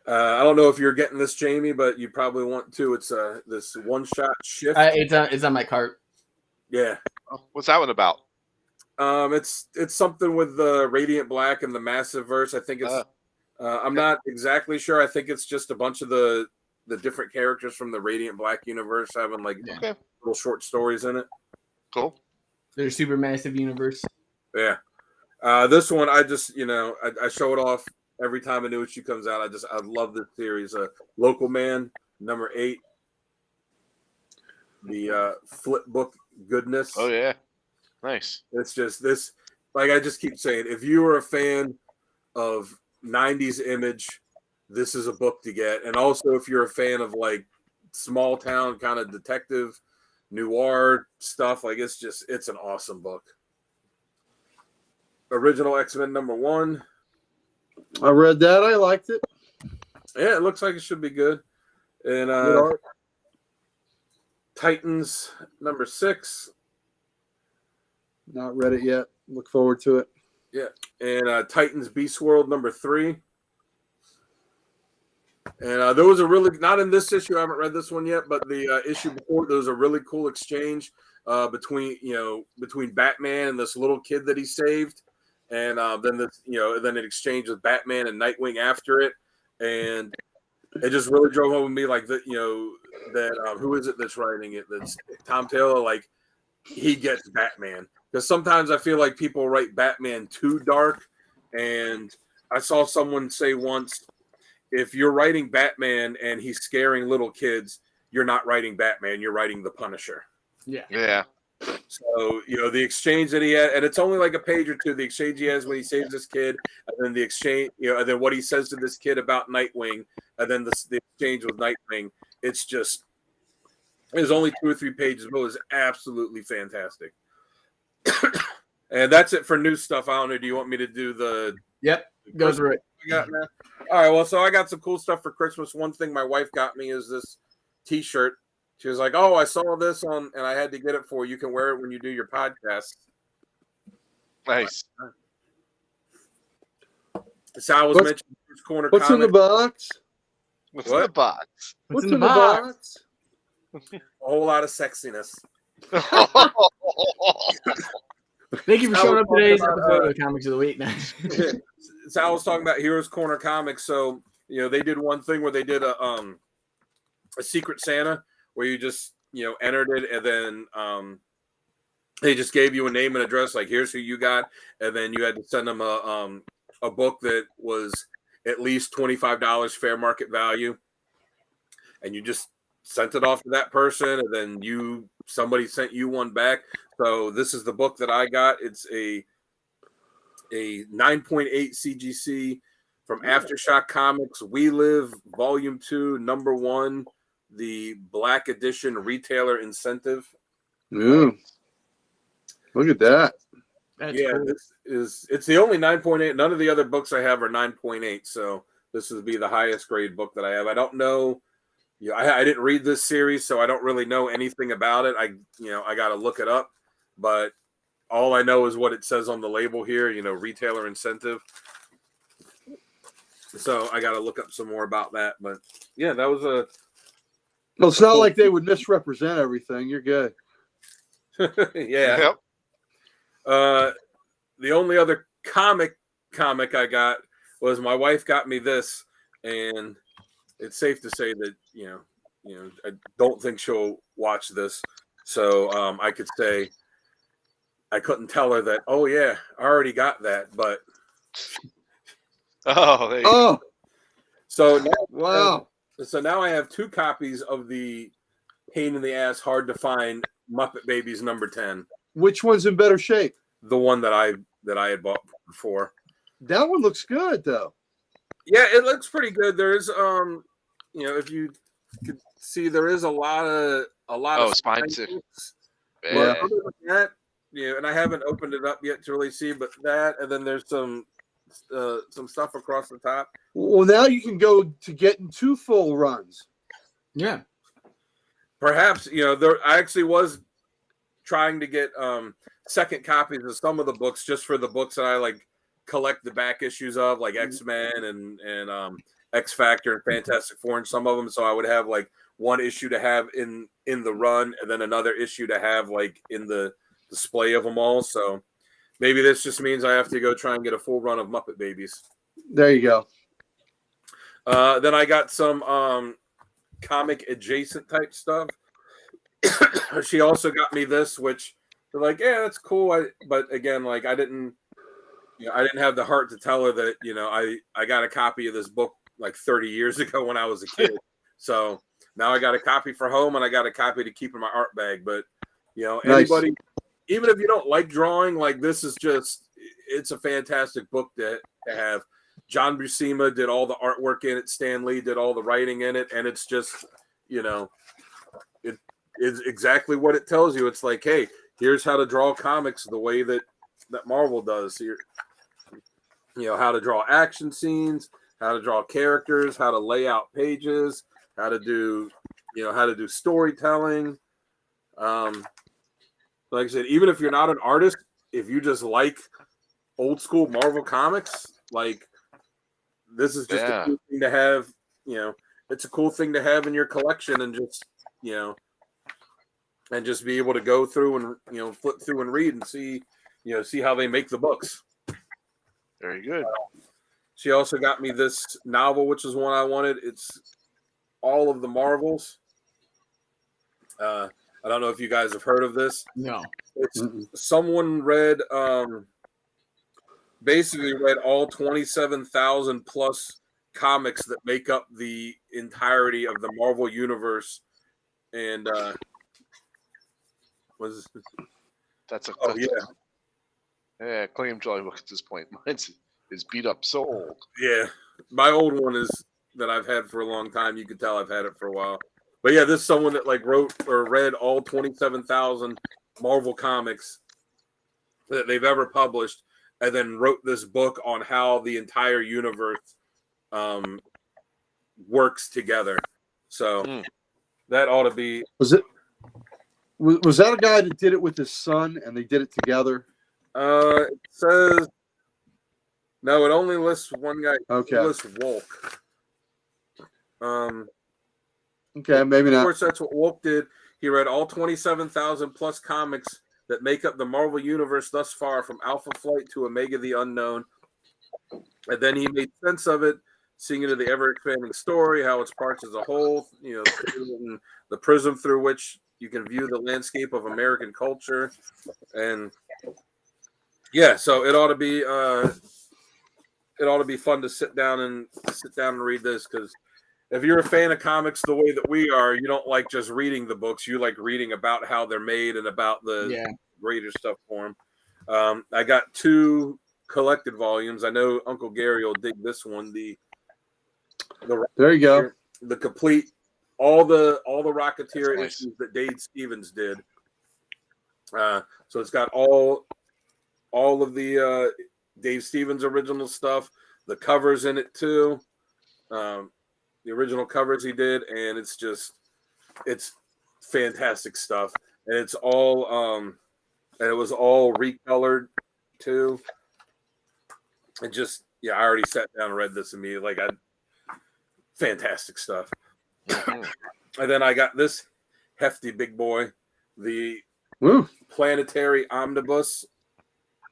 I don't know if you're getting this, Jamie, but you probably want to. It's this one-shot shift.
It's on my cart.
Yeah.
What's that one about?
It's something with the Radiant Black and the Massive Verse. I think it's. I'm not exactly sure. I think it's just a bunch of the different characters from the Radiant Black universe having like little short stories in it.
Cool.
Their supermassive universe.
Yeah. This one, I just I show it off every time a new issue comes out. I love this series. Local Man, number 8. The flip book goodness.
Oh yeah, nice.
It's just this. Like I just keep saying, if you are a fan of 90s Image, this is a book to get. And also, if you're a fan of like small town kind of detective noir stuff, like it's an awesome book. Original X-Men number 1.
I read that. I liked it.
Yeah, it looks like it should be good. And
Good art.
Titans number 6.
Not read it yet. Look forward to it.
Yeah. And Titans Beast World number 3. And there was a really, not in this issue, I haven't read this one yet, but the issue before, there was a really cool exchange between Batman and this little kid that he saved. And then then it exchanged with Batman and Nightwing after it. And it just really drove home with me like that, that who is it that's writing it? That's Tom Taylor. Like he gets Batman, because sometimes I feel like people write Batman too dark. And I saw someone say once, if you're writing Batman and he's scaring little kids, you're not writing Batman, you're writing the Punisher.
Yeah.
So, the exchange that he had, and it's only like a page or two, the exchange he has when he saves this kid, and then the exchange, and then what he says to this kid about Nightwing, and then the exchange with Nightwing. It's just there's only 2 or 3 pages, but it was absolutely fantastic. And that's it for new stuff. I don't know. Do you want me to do the?
Yep, go through it.
I got now? All right. Well, so I got some cool stuff for Christmas. One thing my wife got me is this T-shirt. She was like, "Oh, I saw this on, and I had to get it for you. You can wear it when you do your podcast."
Nice.
Sal was mentioning Bruce Corner.
What's in the box?
What's in the box?
What's in the box?
A whole lot of sexiness.
Thank you for showing up today's episode of the Comics of the Week.
Sal was talking about Heroes Corner Comics. So, they did one thing where they did a Secret Santa where you just, entered it, and then they just gave you a name and address, like, here's who you got, and then you had to send them a book that was at least $25 fair market value, and you just sent it off to that person, and then somebody sent you one back. So this is the book that I got. It's a 9.8 CGC from Aftershock Comics. We Live Volume 2, Number 1, the Black Edition Retailer Incentive.
Yeah. Look at that.
That's
Cool. It's the only 9.8. None of the other books I have are 9.8. So this would be the highest grade book that I have. I don't know. I didn't read this series, so I don't really know anything about it. I got to look it up, but all I know is what it says on the label here, retailer incentive. So I got to look up some more about that. But yeah, that was
Well, it's not like they would misrepresent everything. You're good.
Yeah.
Yep.
The only other comic I got was my wife got me this, and it's safe to say that I don't think she'll watch this, so I could say I couldn't tell her that. Oh yeah, I already got that, but so now,
wow.
So now I have 2 copies of the pain in the ass, hard to find Muppet Babies number 10.
Which one's in better shape?
The one that I had bought before.
That one looks good though.
Yeah, it looks pretty good. There's if you could see, there is a lot of
spine too.
But other than that, and I haven't opened it up yet to really see, but that, and then there's some stuff across the top.
Well, now you can go to getting 2 full runs.
Yeah.
Perhaps, I actually was trying to get second copies of some of the books, just for the books that I collect the back issues of, like X-Men and X Factor and Fantastic Four, and some of them. So I would have one issue to have in the run, and then another issue to have in the display of them all. So maybe this just means I have to go try and get a full run of Muppet Babies.
There you go.
Then I got some comic adjacent type stuff. She also got me this, which they're like, yeah, that's cool. But again, I didn't have the heart to tell her that, I got a copy of this book 30 years ago when I was a kid. So now I got a copy for home, and I got a copy to keep in my art bag. But, anybody, even if you don't like drawing, this is it's a fantastic book to have. John Buscema did all the artwork in it. Stan Lee did all the writing in it. And it's just, it is exactly what it tells you. It's like, hey, here's how to draw comics the way that Marvel does. So how to draw action scenes, how to draw characters, how to lay out pages, how to do storytelling. Like I said, even if you're not an artist, if you just like old school Marvel comics, this is just a cool thing to have. It's a cool thing to have in your collection, and just and just be able to go through and flip through and read and see how they make the books.
Very good.
She also got me this novel, which is one I wanted. It's all of the Marvels. I don't know if you guys have heard of this.
No.
It's someone basically read all 27,000 plus comics that make up the entirety of the Marvel universe, and
yeah, claim jolly book at this point. Mine's is beat up so old.
Yeah, my old one is that I've had for a long time. You can tell I've had it for a while. But yeah, this is someone that like wrote or read all 27,000 Marvel comics that they've ever published, and then wrote this book on how the entire universe works together. So that ought to be.
Was that a guy that did it with his son and they did it together?
It says no. It only lists one guy.
Okay.
It lists Wolk.
Okay, maybe
Of
not.
course, that's what Wolk did. He read all 27,000 plus comics that make up the Marvel Universe thus far, from Alpha Flight to Omega the Unknown. And then he made sense of it, seeing into the ever-expanding story, how it's parts as a whole, the prism through which you can view the landscape of American culture. And yeah, so it ought to be fun to sit down and read this, because if you're a fan of comics the way that we are, you don't like just reading the books. You like reading about how they're made and about the greater stuff for them. I got 2 collected volumes. I know Uncle Gary will dig this one.
There you go.
The complete, all the Rocketeer
Nice.
issues that Dave Stevens did. So it's got all of the Dave Stevens original stuff. The covers in it too. The original covers he did, and it's fantastic stuff. And it's all and it was all recolored too. And I already sat down and read this immediately. Fantastic stuff. And then I got this hefty big boy, the Planetary Omnibus.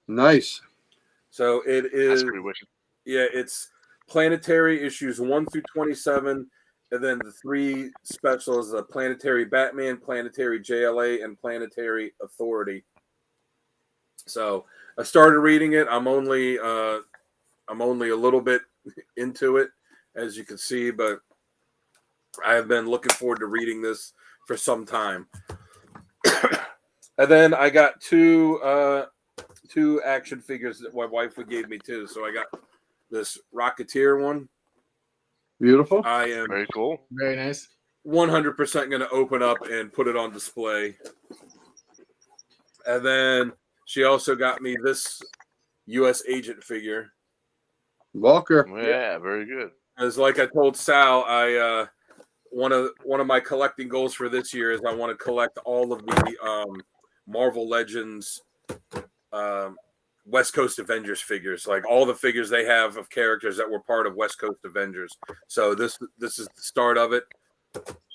Nice.
So it is.
That's pretty wicked.
Yeah, it's Planetary issues 1 through 27, and then the 3 specials: the Planetary Batman, Planetary JLA, and Planetary Authority. So I started reading it. I'm only a little bit into it, as you can see, but I have been looking forward to reading this for some time. And then I got two action figures that my wife gave me too. So I got this Rocketeer one.
Beautiful.
I am
Very cool.
Very nice.
100% going to open up and put it on display. And then she also got me this U.S. agent figure.
Walker.
Yeah, very good.
As like I told Sal, I one of my collecting goals for this year is I want to collect all of the Marvel Legends West Coast Avengers figures, like all the figures they have of characters that were part of West Coast Avengers. So this is the start of it.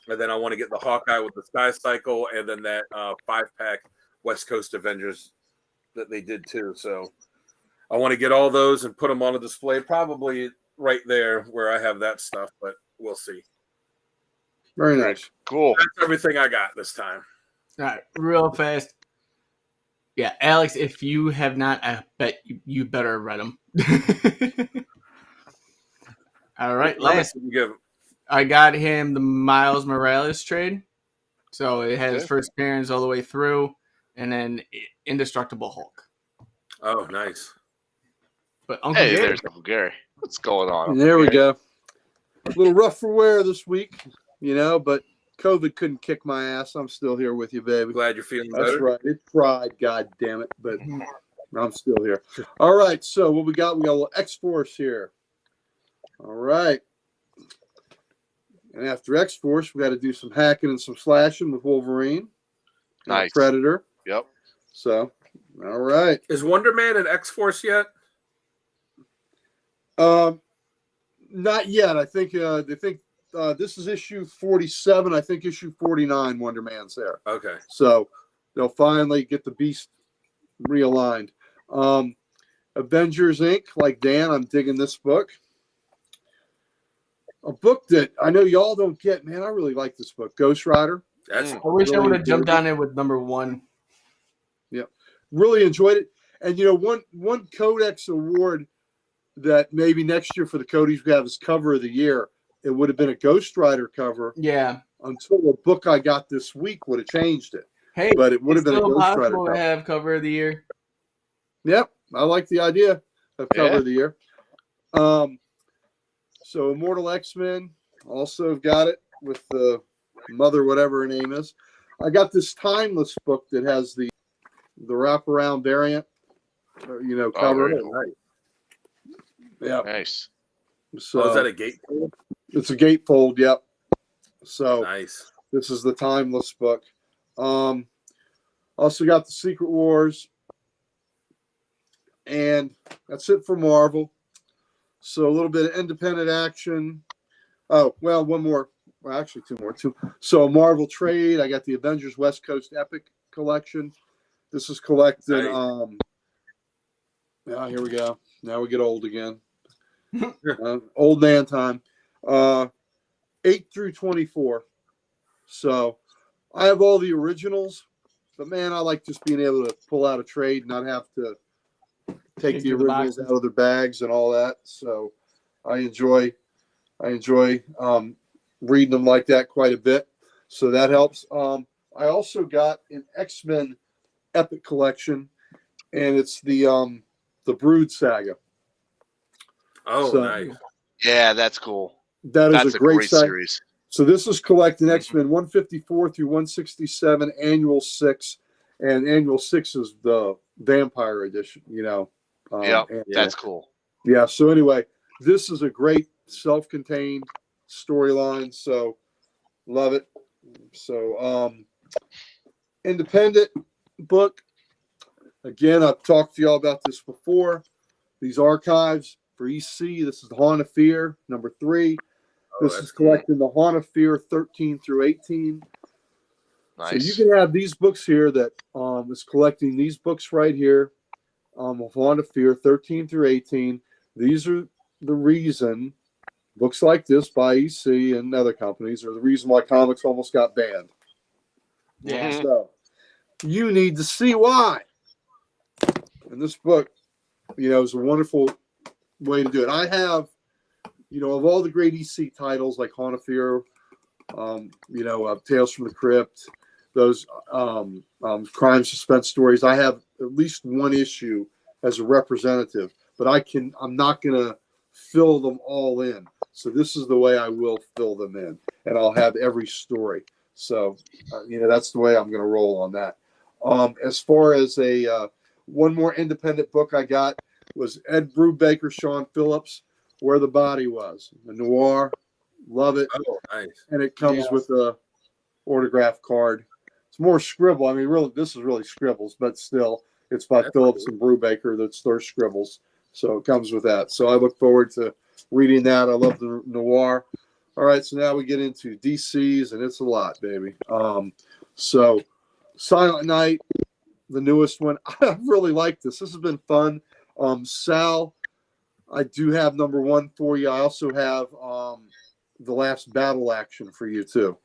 And then I want to get the Hawkeye with the Sky Cycle, and then that 5-pack West Coast Avengers that they did too. So I want to get all those and put them on a display, probably right there where I have that stuff, but we'll see.
Very nice.
Cool.
That's everything I got this time.
All right, real fast. Yeah, Alex, if you have not, I bet you better have read them. All right, last. I got him the Miles Morales trade. So it has first appearance all the way through, and then Indestructible Hulk.
Oh, nice.
But Uncle Gary.
There's Uncle Gary. What's going on?
And there we go. A little rough for wear this week, but COVID couldn't kick my ass. I'm still here with you, baby.
Glad you're feeling
That's
better.
right. It tried, god damn it, but I'm still here. All right, so what we got? We got a little X-Force here. All right. And after X-Force, we got to do some hacking and some slashing with Wolverine.
Nice.
Predator.
Yep.
So, all right.
Is Wonder Man an X-Force yet?
Not yet. I think they think this is issue 47. I think issue 49 Wonder Man's there.
Okay.
So they'll finally get the beast realigned. Avengers Inc. Like Dan, I'm digging this book. A book that I know y'all don't get, man. I really like this book, Ghost Rider.
That's
I wish I
really
would have jumped
good.
on it with number 1.
Really enjoyed it. And one Codex award that maybe next year for the Cody's we have as cover of the year, it would have been a Ghost Rider cover
Yeah.
until the book I got this week would have changed it.
Hey,
But it would have
it's
been a
still
Ghost Rider
possible to
cover.
have cover of the year.
Yep, I like the idea of cover
Yeah.
of the year. So Immortal X-Men, also got it with the mother, whatever her name is. I got this Timeless book that has the wraparound variant, cover.
very cool.
Yeah.
Nice.
So
is that a gatefold?
it's a gatefold. Yep. So
Nice.
this is the Timeless book. Also got the Secret Wars, and that's it for Marvel. So a little bit of independent action. Oh, well, one more. Well, actually, two more. So Marvel trade. I got the Avengers West Coast Epic collection. This is collected.
Nice.
Here we go. Now we get old again. Old man time. 8 through 24. So I have all the originals, but man, I like just being able to pull out a trade and not have to take the originals out of their bags and all that. So I enjoy reading them like that quite a bit. So that helps. I also got an X-Men Epic collection, and it's the Brood Saga.
Oh,
So,
nice.
Yeah, that's cool.
That's a great
series.
So this is collecting X-Men 154 through 167, Annual 6, and Annual 6 is the Vampire Edition,
That's cool.
Yeah, so anyway, this is a great self-contained storyline, so love it. So independent book. Again, I've talked to y'all about this before. These archives for EC, this is the Haunt of Fear, number 3. This is collecting the Haunt of Fear 13 through 18.
Nice.
So you can have these books here that is collecting these books right here of Haunt of Fear 13 through 18. These are the reason books like this by EC and other companies are the reason why comics almost got banned.
Yeah.
So you need to see why. And this book, is a wonderful way to do it. I have, of all the great EC titles like Haunt of Fear, Tales from the Crypt, those crime suspense stories, I have at least one issue as a representative, but I'm not going to fill them all in. So this is the way I will fill them in, and I'll have every story. So, that's the way I'm going to roll on that. As far as one more independent book I got was Ed Brubaker, Sean Phillips, Where the Body Was, a noir. Love it.
Oh, nice.
And it comes with a autograph card. It's more scribble. I mean, really, this is really scribbles, but still, it's by Phillips and Brubaker. That's their scribbles. So it comes with that. So I look forward to reading that. I love the noir. All right, so now we get into DCs, and it's a lot, baby. So Silent Night, the newest one. I really like this. This has been fun. Sal, I do have number 1 for you. I also have the Last Battle Action for you, too.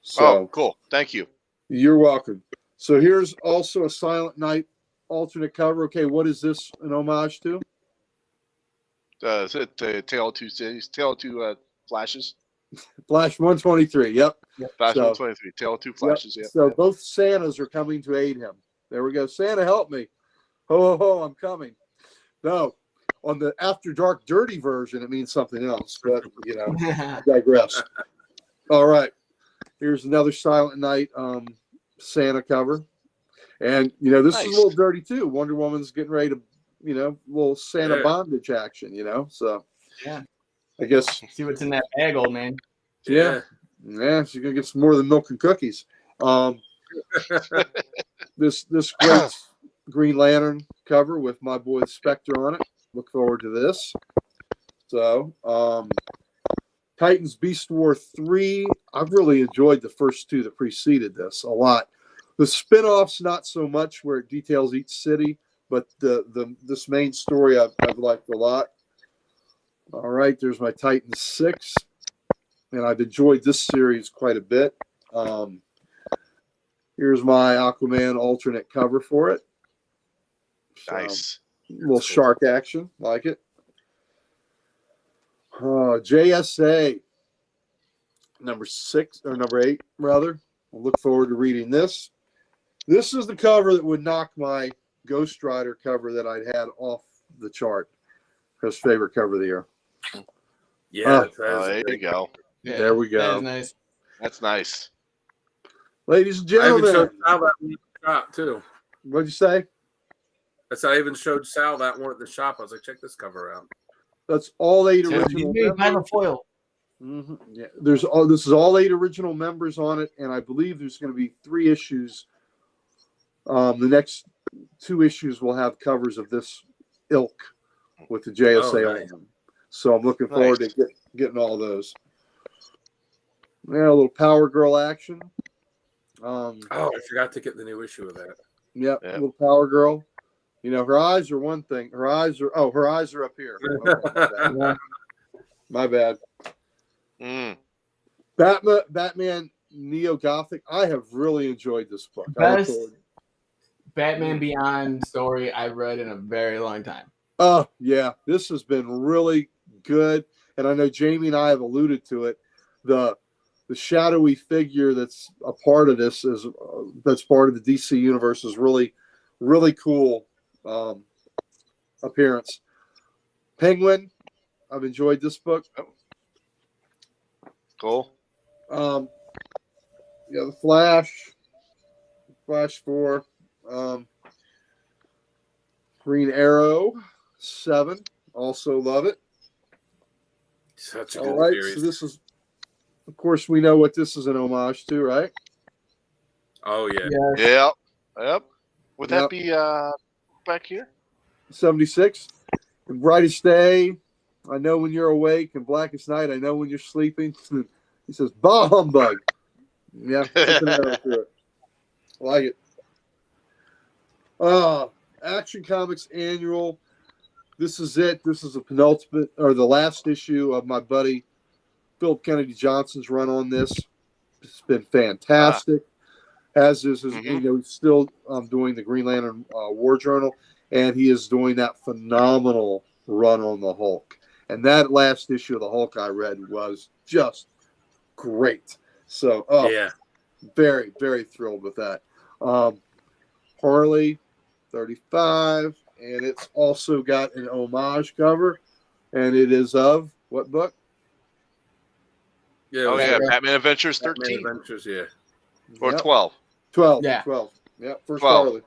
So,
cool. Thank you.
You're welcome. So here's also a Silent Night alternate cover. Okay, what is this an homage to?
Is it Tale of Two Cities? Tale of Two Flashes?
Flash 123. Yep.
Flash
So-
123. Tale of Two Flashes.
Yep.
Yeah.
So both Santas are coming to aid him. There we go. Santa, help me. Ho, ho, ho, I'm coming. No, on the After Dark Dirty version, it means something else, but, I digress. All right. Here's another Silent Night Santa cover. And, this is a little dirty, too. Wonder Woman's getting ready to, little Santa bondage action, So,
Yeah.
I guess.
See what's in that bag, old man.
Yeah, she's gonna get some more than milk and cookies. This great Green Lantern cover with my boy Spectre on it. Look forward to this. So, Titans Beast War 3. I've really enjoyed the first 2 that preceded this a lot. The spin-offs, not so much, where it details each city, but this main story I've liked a lot. All right, there's my Titans 6. And I've enjoyed this series quite a bit. Here's my Aquaman alternate cover for it. So,
Nice.
Little shark action, like it. JSA, number 6, or number 8, rather. I look forward to reading this. This is the cover that would knock my Ghost Rider cover that I'd had off the chart. His favorite cover of the year.
Yeah,
Oh, there you go.
Yeah,
There we
That
go.
is nice.
That's nice.
Ladies and
I even
gentlemen,
showed Sal that one at the shop too.
what'd you say?
I even showed Sal that one at the shop. I was like, check this cover out.
That's all 8
So,
original
maybe buy the
members.
foil.
Yeah, there's all. This is all 8 original members on it, and I believe there's going to be 3 issues. The next 2 issues will have covers of this ilk with the JSA
Oh,
on
nice.
them. So I'm looking forward
Nice.
to getting all those. Yeah, a little Power Girl action.
Oh, I forgot to get the new issue of that.
Yep,
Yep.
little Power Girl. You know, her eyes are one thing. Her eyes are up here. Okay,
Yeah.
my bad.
Mm.
Batman Neo Gothic. I have really enjoyed this book. I look
Best
forward-
Batman Beyond story I've read in a very long time.
Oh, yeah. This has been really good. And I know Jamie and I have alluded to it. The shadowy figure that's a part of this is that's part of the DC universe is really, really cool appearance. Penguin. I've enjoyed this book.
Cool.
Yeah, the Flash 4, Green Arrow 7, also love it.
Such a
All
good
right,
series.
so this is, of course, we know what this is an homage to, right?
Oh yeah.
Yeah.
Yep. Would
Yep.
that be back here?
76, and Brightest Day, I know when you're awake, and Blackest Night, I know when you're sleeping. He says, bah humbug. Yeah, keep an arrow through it. I like it. Action Comics Annual. This is it. This is the penultimate or the last issue of my buddy Philip Kennedy Johnson's run on this. It's been fantastic. As is his, you know, he's still doing the Green Lantern War Journal, and he is doing that phenomenal run on the Hulk. And that last issue of the Hulk I read was just great. So,
Yeah.
very, very thrilled with that. Harley 35, and it's also got an homage cover, and it is of what book?
Yeah.
Oh
it was
yeah, Batman Adventures
Batman
13
Adventures, yeah.
or
Yep.
12.
12.
Yeah.
12. Yeah, first
12.
Harley.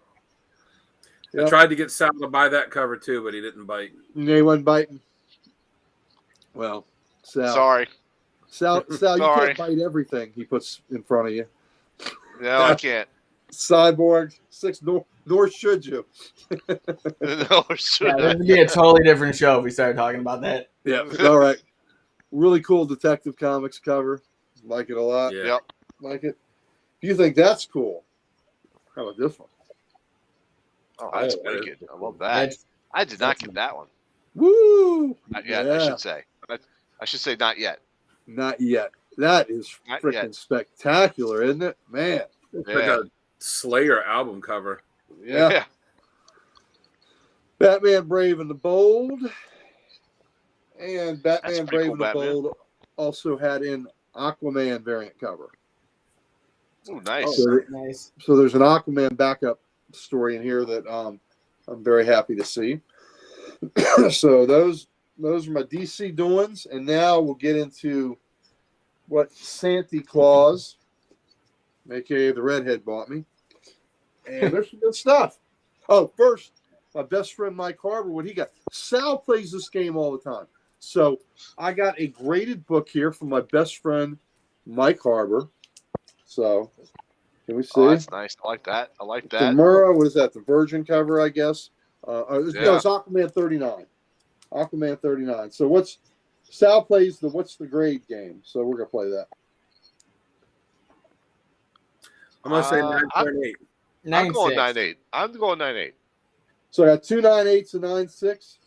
I
Yep.
tried to get Sal to buy that cover too, but he didn't bite.
They wasn't biting. Well, Sal,
Sorry.
you
Sorry.
can't bite everything he puts in front of you.
No, I can't.
Cyborg 6, nor should you.
No, it should
Yeah,
not.
this would be a totally different show if we started talking about that.
Yeah. All right. Really cool Detective Comics cover. Like it a lot.
Yeah.
Yep.
Like it. If you think that's cool, how about this one?
Oh, that's
Oh,
wicked. I love that.
That's
I did not get that one.
Woo!
Not yet,
Yeah.
I should say. I should say not yet.
Not yet. That is
Not
freaking
yet.
spectacular, isn't it? Man.
It's
Yeah.
like a Slayer album cover.
Yeah. Batman Brave and the Bold. And
That's
Batman
pretty
Brave
cool,
and the
Batman.
Bold also had an Aquaman variant cover.
Ooh, nice.
So,
nice.
so there's an Aquaman backup story in here that I'm very happy to see. So those are my DC doings, and now we'll get into what Santa Claus, aka the redhead, bought me. And there's some good stuff. Oh, first, my best friend Mike Harbor, what he got. Sal plays this game all the time. So I got a graded book here from my best friend Mike Harbor. So can we see?
Oh, that's nice. I like that. I like
The
that.
Murrah, what is that? The Virgin cover, I guess. No,
Yeah.
it's Aquaman 39. Aquaman 39. So Sal plays what's the grade game? So we're gonna play that.
I'm gonna say
I'm-
9.8.
I'm going
9-6.
9.8. I'm going 9.8.
So I got 2 9.8s and 9.6.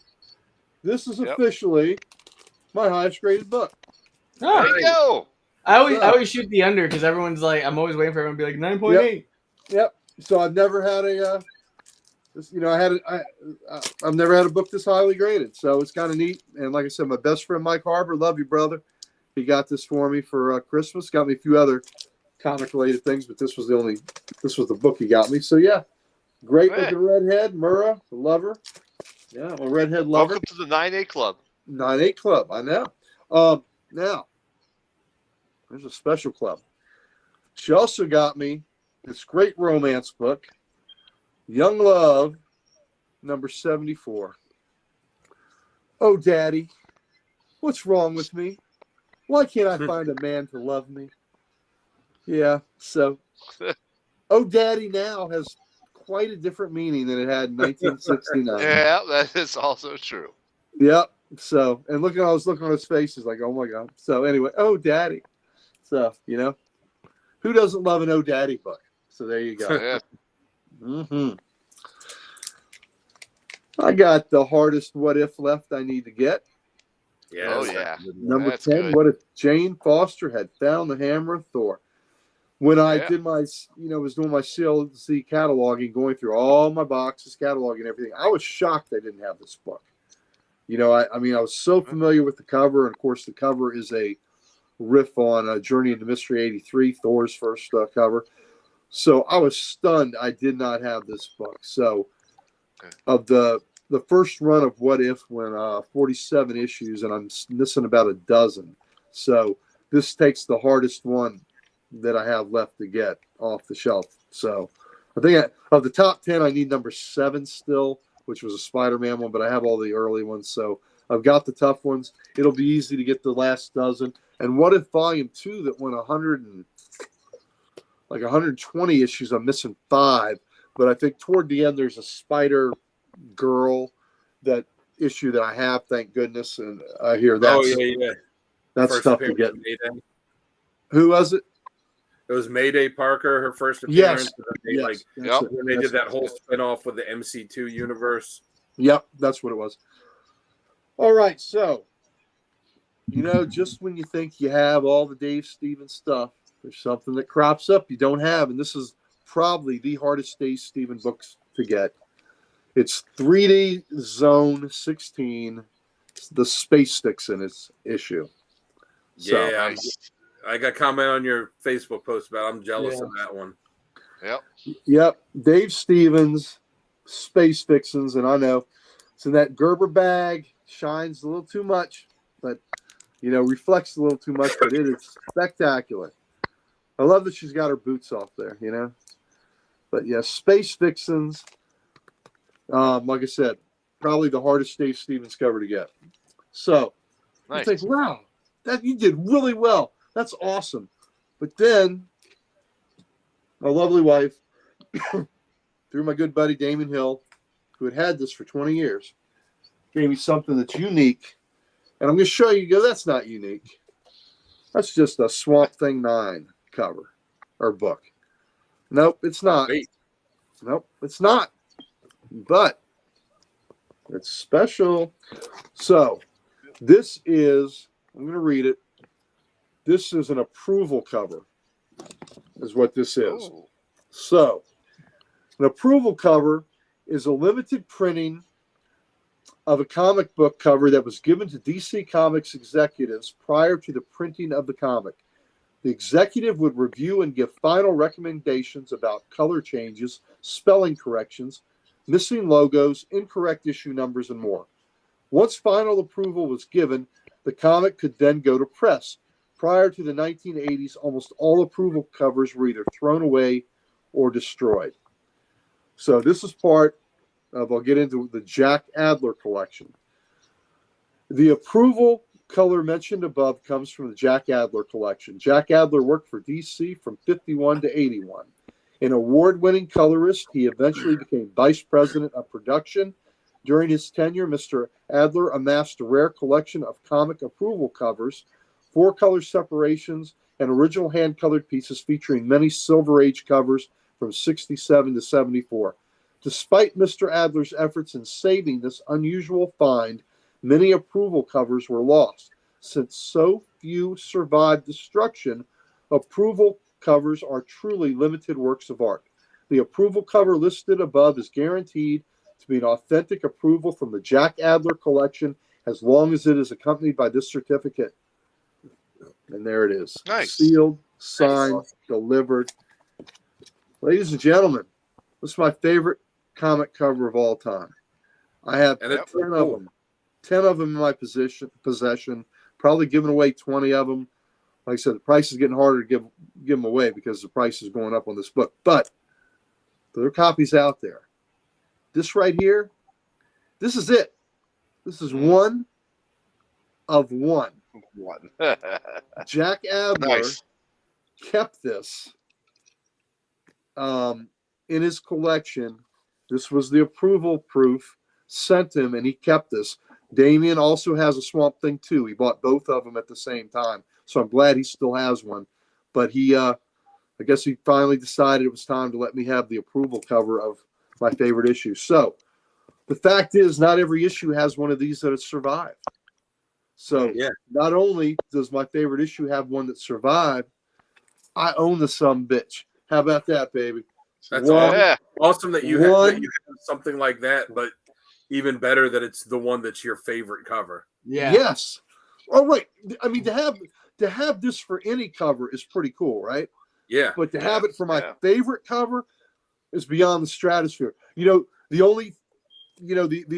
This is
Yep.
officially my highest graded book.
Oh,
There you go.
I always shoot the under because everyone's like, I'm always waiting for everyone to be like 9.8.
Yep. So I've never had I've never had a book this highly graded. So it's kind of neat. And like I said, my best friend Mike Harbor, love you, brother. He got this for me for Christmas. Got me a few other comic related things, but this was the book he got me. So yeah, great
Hey.
looking redhead, Murrah, the lover. Yeah, I'm a redhead lover.
Welcome to the 9.8 club.
9.8 Club, I know. Now, there's a special club. She also got me this great romance book, Young Love, number 74. Oh, Daddy, what's wrong with me? Why can't I find a man to love me? Yeah, so, oh, Daddy now has quite a different meaning than it had in 1969.
Yeah, that is also true.
Yep. So, and I was looking on his face, he's like, oh my God. So, anyway, oh, Daddy. So, who doesn't love an oh, Daddy book? So, there you go.
Yeah.
I got the hardest what if left I need to get.
Yeah.
Oh,
that's
yeah.
a good one.
Number
That's
10,
good.
what if Jane Foster had found the hammer of Thor? When I
Yeah.
did my, was doing my CLC cataloging, going through all my boxes, cataloging everything, I was shocked I didn't have this book. I was so familiar with the cover, and of course the cover is a riff on Journey into Mystery 83, Thor's first cover. So I was stunned I did not have this book. So of the first run of What If went 47 issues, and I'm missing about a dozen. So this takes the hardest one that I have left to get off the shelf. So I think of the top 10, I need number 7 still, which was a Spider-Man one, but I have all the early ones. So I've got the tough ones. It'll be easy to get the last dozen. And What If Volume 2 that went 120 issues, I'm missing 5. But I think toward the end, there's a Spider Girl, that issue that I have, thank goodness. And I hear that's, that's
First
tough to
appearance
get.
of Mayday.
Who was it?
It was Mayday Parker, her first appearance.
Yes.
Yep.
When they did that whole spinoff with the MC2 universe.
Yep, that's what it was. All right, so just when you think you have all the Dave Stevens stuff, there's something that crops up you don't have, and this is probably the hardest Dave Stevens books to get. It's 3D Zone 16, the Space Vixen issue. So,
Yeah,
Nice.
I got comment on your Facebook post about it. I'm jealous of that one.
Yep, Dave Stevens, Space Vixens, and I know it's in that Gerber bag, shines a little too much, but reflects a little too much, but it is spectacular. I love that she's got her boots off there, But yeah, Space Vixens, like I said, probably the hardest Dave Stevens cover to get. So I
Nice.
think, wow, that you did really well. That's awesome. But then my lovely wife, through my good buddy Damon Hill, who had this for 20 years, gave me something that's unique. And I'm going to show you, that's not unique. That's just a Swamp Thing 9 cover or book. Nope, it's not.
Wait.
Nope, it's not. But it's special. So this is, I'm going to read it. This is an approval cover, is what this is.
Ooh.
So an approval cover is a limited printing of a comic book cover that was given to DC Comics executives prior to the printing of the comic. The executive would review and give final recommendations about color changes, spelling corrections, missing logos, incorrect issue numbers, and more. Once final approval was given, the comic could then go to press. Prior to the 1980s, almost all approval covers were either thrown away or destroyed. So this is part of, I'll get into the Jack Adler collection. The approval color mentioned above comes from the Jack Adler collection. Jack Adler worked for DC from 51 to 81. An award-winning colorist, he eventually became vice president of production. During his tenure, Mr. Adler amassed a rare collection of comic approval covers, 4 color separations, and original hand-colored pieces featuring many Silver Age covers from 67 to 74. Despite Mr. Adler's efforts in saving this unusual find, many approval covers were lost. Since so few survived destruction, approval covers are truly limited works of art. The approval cover listed above is guaranteed to be an authentic approval from the Jack Adler collection as long as it is accompanied by this certificate. And there it is.
Nice.
Sealed, signed, delivered. Ladies and gentlemen, this is my favorite comic cover of all time. I have
And
10
it's
of them. 10 of them in my possession, probably giving away 20 of them. Like I said, the price is getting harder to give them away because the price is going up on this book. But there are copies out there. This right here, this is it. This is one of one.
One.
Jack Abner
Nice.
kept this in his collection. This was the approval proof sent him, and he kept this. Damien also has a Swamp Thing too. He bought both of them at the same time, so I'm glad he still has one. But he, I guess he finally decided it was time to let me have the approval cover of my favorite issue. So the fact is, not every issue has one of these that has survived. So
Yeah.
not only does my favorite issue have one that survived, I own the sumbitch. How about that, baby?
That's
One-
Yeah.
awesome that you have
One-
something like that, but even better that it's the one that's your favorite cover.
Yeah.
Yes. Oh, right. I mean, to have this for any cover is pretty cool, right?
Yeah.
But to have it for my
Yeah.
favorite cover is beyond the stratosphere. You know, the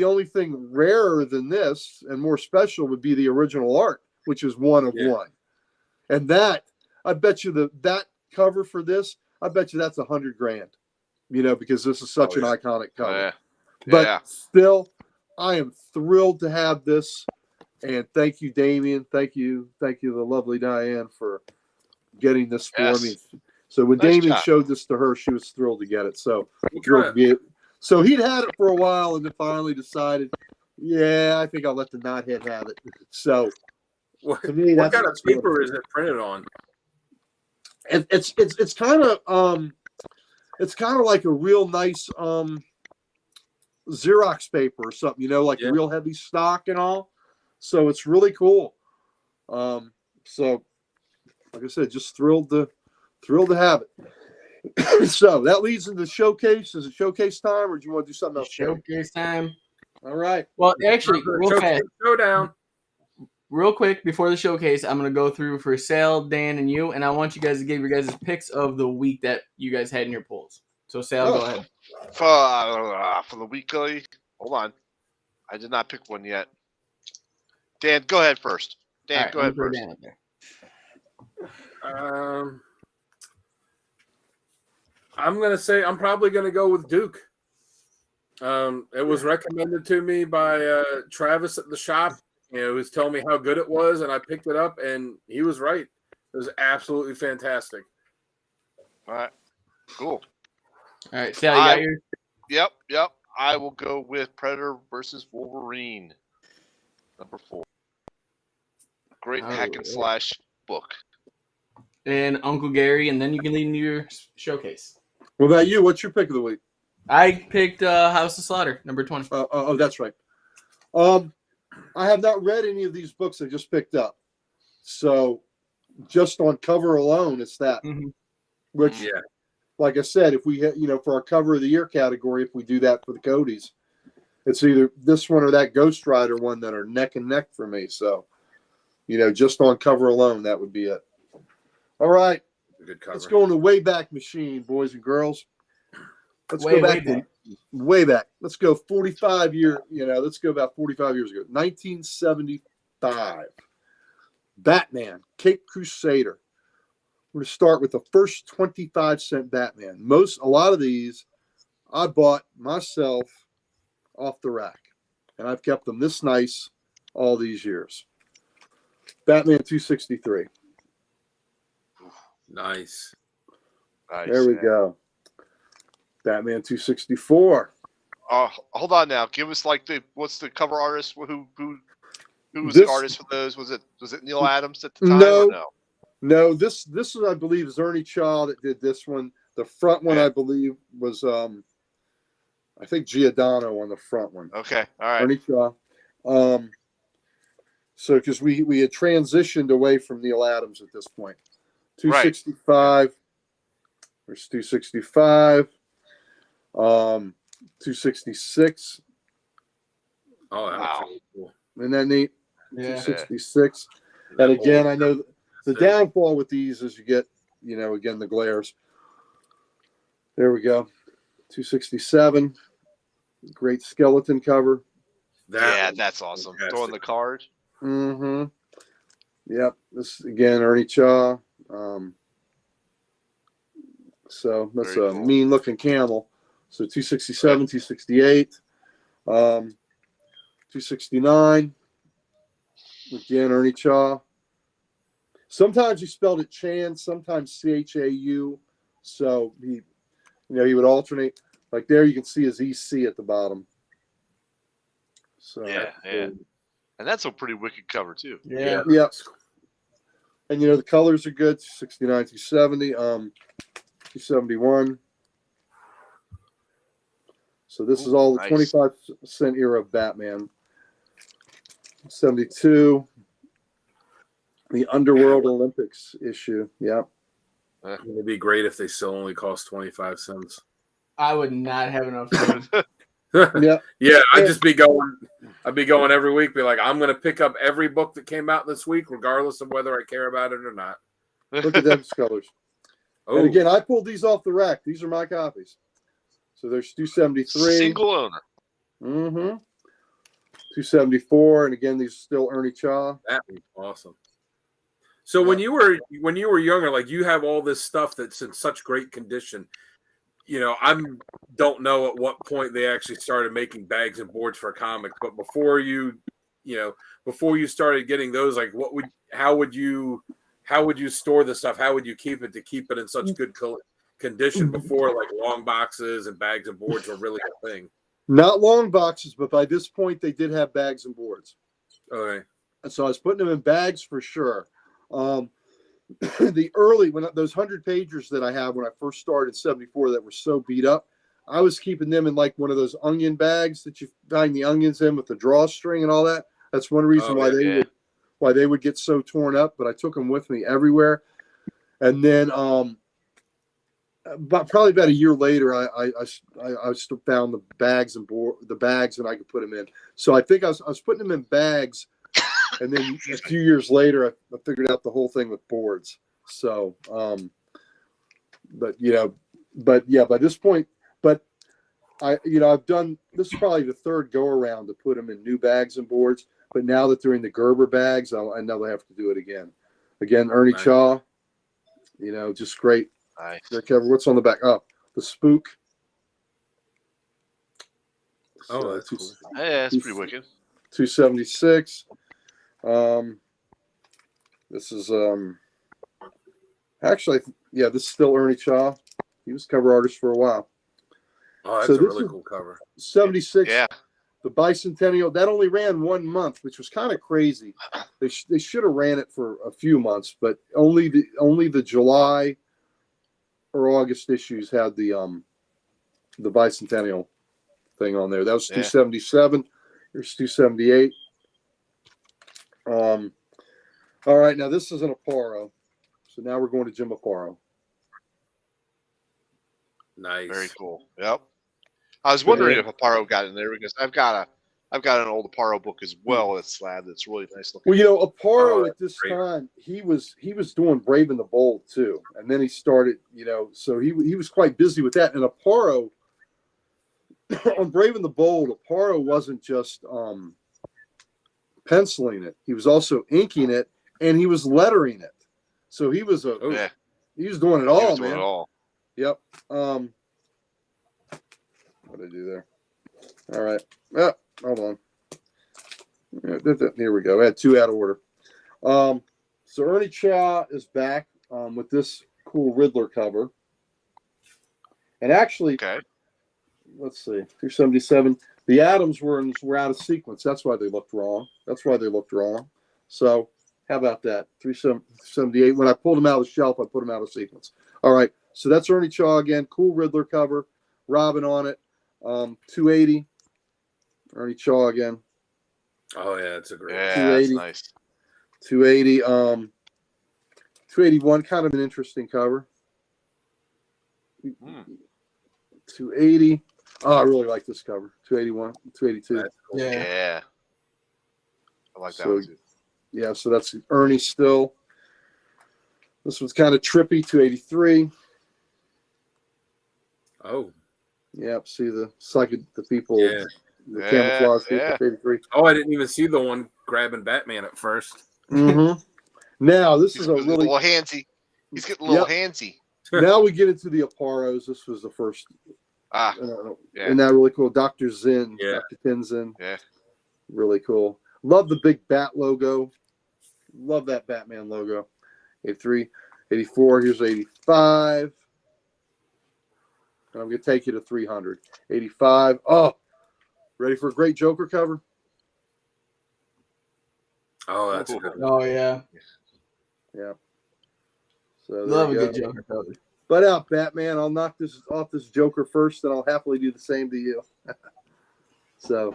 only thing rarer than this and more special would be the original art, which is one of
Yeah.
one. And that, I bet you that cover for this, I bet you that's $100,000. You know, because this is such
Oh,
an
yeah.
iconic cover.
Yeah.
But
Yeah.
still, I am thrilled to have this. And thank you, Damien. Thank you, the lovely Diane, for getting this for
Yes.
me. So when
Nice
Damien
job.
showed this to her, she was thrilled to get it. So
What
thrilled
kind
to be so he'd had it for a while and then finally decided, yeah, I think I'll let the knothead have it. So
what,
to me,
what
that's
kind of paper is it printed on?
It's kind of like a real nice Xerox paper or something, you know, like
Yeah.
real heavy stock and all. So it's really cool. So like I said, just thrilled to have it. So that leads into the showcase. Is it showcase time, or do you want to do something else? Joe?
Showcase time.
All right.
Well, actually, real fast,
Showdown.
real quick before the showcase, I'm gonna go through for Sal, Dan, and you, and I want you guys to give your guys' picks of the week that you guys had in your polls. So Sal, go ahead.
For the weekly, hold on. I did not pick one yet. Dan, go ahead first. Dan,
All right,
go
I'm
ahead
gonna put
first.
Dan up there.
I'm gonna say I'm probably gonna go with Duke. It was recommended to me by Travis at the shop. You know, he was telling me how good it was, and I picked it up, and he was right. It was absolutely fantastic.
All right. Cool.
All right, Sal, you got your
Yep. I will go with Predator versus Wolverine, number 4. Great hack and
Alright.
slash book.
and Uncle Gary, and then you can lead into your showcase.
What about you? What's your pick of the week?
I picked House of Slaughter, number 20.
Oh, that's right. I have not read any of these books I just picked up. So just on cover alone, it's that.
Mhm.
Which,
Yeah.
like I said, if we, for our cover of the year category, if we do that for the Codys, it's either this one or that Ghost Rider one that are neck and neck for me. So, just on cover alone, that would be it. All right.
Good cover.
Let's go in the Wayback Machine, boys and girls. Let's
Way
go back
back.
way back. Let's go 45 years. Let's go about 45 years ago. 1975. Batman, Cape Crusader. We're going to start with the first 25-cent Batman. A lot of these I bought myself off the rack, and I've kept them this nice all these years. Batman 263.
Nice.
Nice.
There we go. Batman 264.
Hold on now. Give us what's the cover artist? Who was
This-
the artist for those? Was it Neil Adams at the time?
No.
Or no.
No, this is, I believe, is Ernie Chaw that did this one. The front one,
Yeah.
I believe, was I think Giordano on the front one.
Okay. All right.
Ernie Chaw. So because we had transitioned away from Neil Adams at this point. 265. There's 265. 266.
Oh, that
Wow.
was cool.
Isn't that neat?
Yeah.
266. And again, I know the downfall with these is you get, again, the glares. There we go. 267. Great skeleton cover.
Yeah, that's awesome.
fantastic.
Throwing the card.
Mm-hmm. Yep. This again, Ernie Cha. So that's
Very
a
cool.
mean looking camel. So 267, 268, 269. Again, Ernie Cha. Sometimes he spelled it Chan, sometimes Chau. So he would alternate. Like there, you can see his EC at the bottom. So
Yeah. And that's a pretty wicked cover too.
Yeah.
Yep. And the colors are good. 269, 270, 271. So this is all the
Nice.
25-cent era of Batman. 72. The Underworld Olympics issue. Yep.
It'd be great if they still only cost 25 cents.
I would not have enough room.
Yep.
Yeah, I'd be going every week, be like, I'm gonna pick up every book that came out this week, regardless of whether I care about it or not.
Look at those colors.
Oh,
And again, I pulled these off the rack. These are my copies. So there's 273.
Single owner.
Mm-hmm. 274. And again, these are still Ernie Cha.
that was awesome. So when you were younger, like you have all this stuff that's in such great condition. I don't know at what point they actually started making bags and boards for comics, but before you started getting those, like how would you store the stuff? How would you keep it in such good condition before like long boxes and bags and boards were really a thing?
Not long boxes, but by this point, they did have bags and boards.
Okay.
And so I was putting them in bags for sure. The early, when those 100 pagers that I have when I first started in 74 that were so beat up, I was keeping them in like one of those onion bags that you find the onions in with the drawstring and all that. That's one reason why they would get so torn up. But I took them with me everywhere. And then probably about a year later, I still found the bags and I could put them in. So I think I was putting them in bags. And then a few years later, I figured out the whole thing with boards. So, by this point, I've done, this is probably the third go around to put them in new bags and boards. But now that they're in the Gerber bags, I never have to do it again. Again, Ernie Cha, just great.
Nice.
Their cover. What's on the back? Oh, the Spook.
Oh, that's cool.
Yeah, that's pretty wicked.
276. This is actually, this is still Ernie Cha. He was cover artist for a while.
Oh, that's
So
a
this
really
is
cool cover.
76.
Yeah.
The Bicentennial, that only ran 1 month, which was kind of crazy. They should have ran it for a few months, but only the July or August issues had the Bicentennial thing on there. That was 277. Here's 278. All right, now this is an Aparo. So now we're going to Jim Aparo.
Nice.
Very cool. Yep. I was wondering if Aparo got in there because I've got an old Aparo book as well that's slab that's really nice looking.
Well, Aparo at this time, he was doing Brave and the Bold too. And then he started, so he was quite busy with that. And Aparo on Brave and the Bold, Aparo wasn't just penciling it. He was also inking it and he was lettering it. So he was he was doing it all,
doing
man.
It all.
Yep. What did I do there? All right. Oh, hold on. Here we go. I had two out of order. So Ernie Cha is back with this cool Riddler cover. And actually, let's see, 277. The atoms were out of sequence. That's why they looked wrong. So how about that? 378. When I pulled them out of the shelf, I put them out of sequence. All right. So that's Ernie Cha again. Cool Riddler cover. Robin on it. 280. Ernie Cha again.
Oh yeah, that's a great.
Yeah, that's nice.
280. 281. Kind of an interesting cover. 280. Oh, I really like this cover. 281. 282.
Cool.
Yeah. I like that one too.
Yeah, so that's Ernie still. This one's kind of trippy. 283.
Oh.
Yep. See the people.
Yeah.
The camouflage.
Yeah.
283.
Oh, I didn't even see the one grabbing Batman at first.
Mm-hmm. Now this
He's
is a
getting
really
little handsy. He's getting a little handsy.
now we get into the Aparos. This was the first.
Ah, yeah.
Isn't that really cool? Dr. Zinn,
Yeah.
Dr. Tenzin.
Yeah.
Really cool. Love the big bat logo. Love that Batman logo. 83, 84. Here's 85. And I'm going to take you to 300. 85. Oh, ready for a great Joker cover?
Oh, that's good.
Oh yeah,
Yeah. So there
love a
you
good
go.
Joker cover.
But out, Batman. I'll knock this off this Joker first, and I'll happily do the same to you. So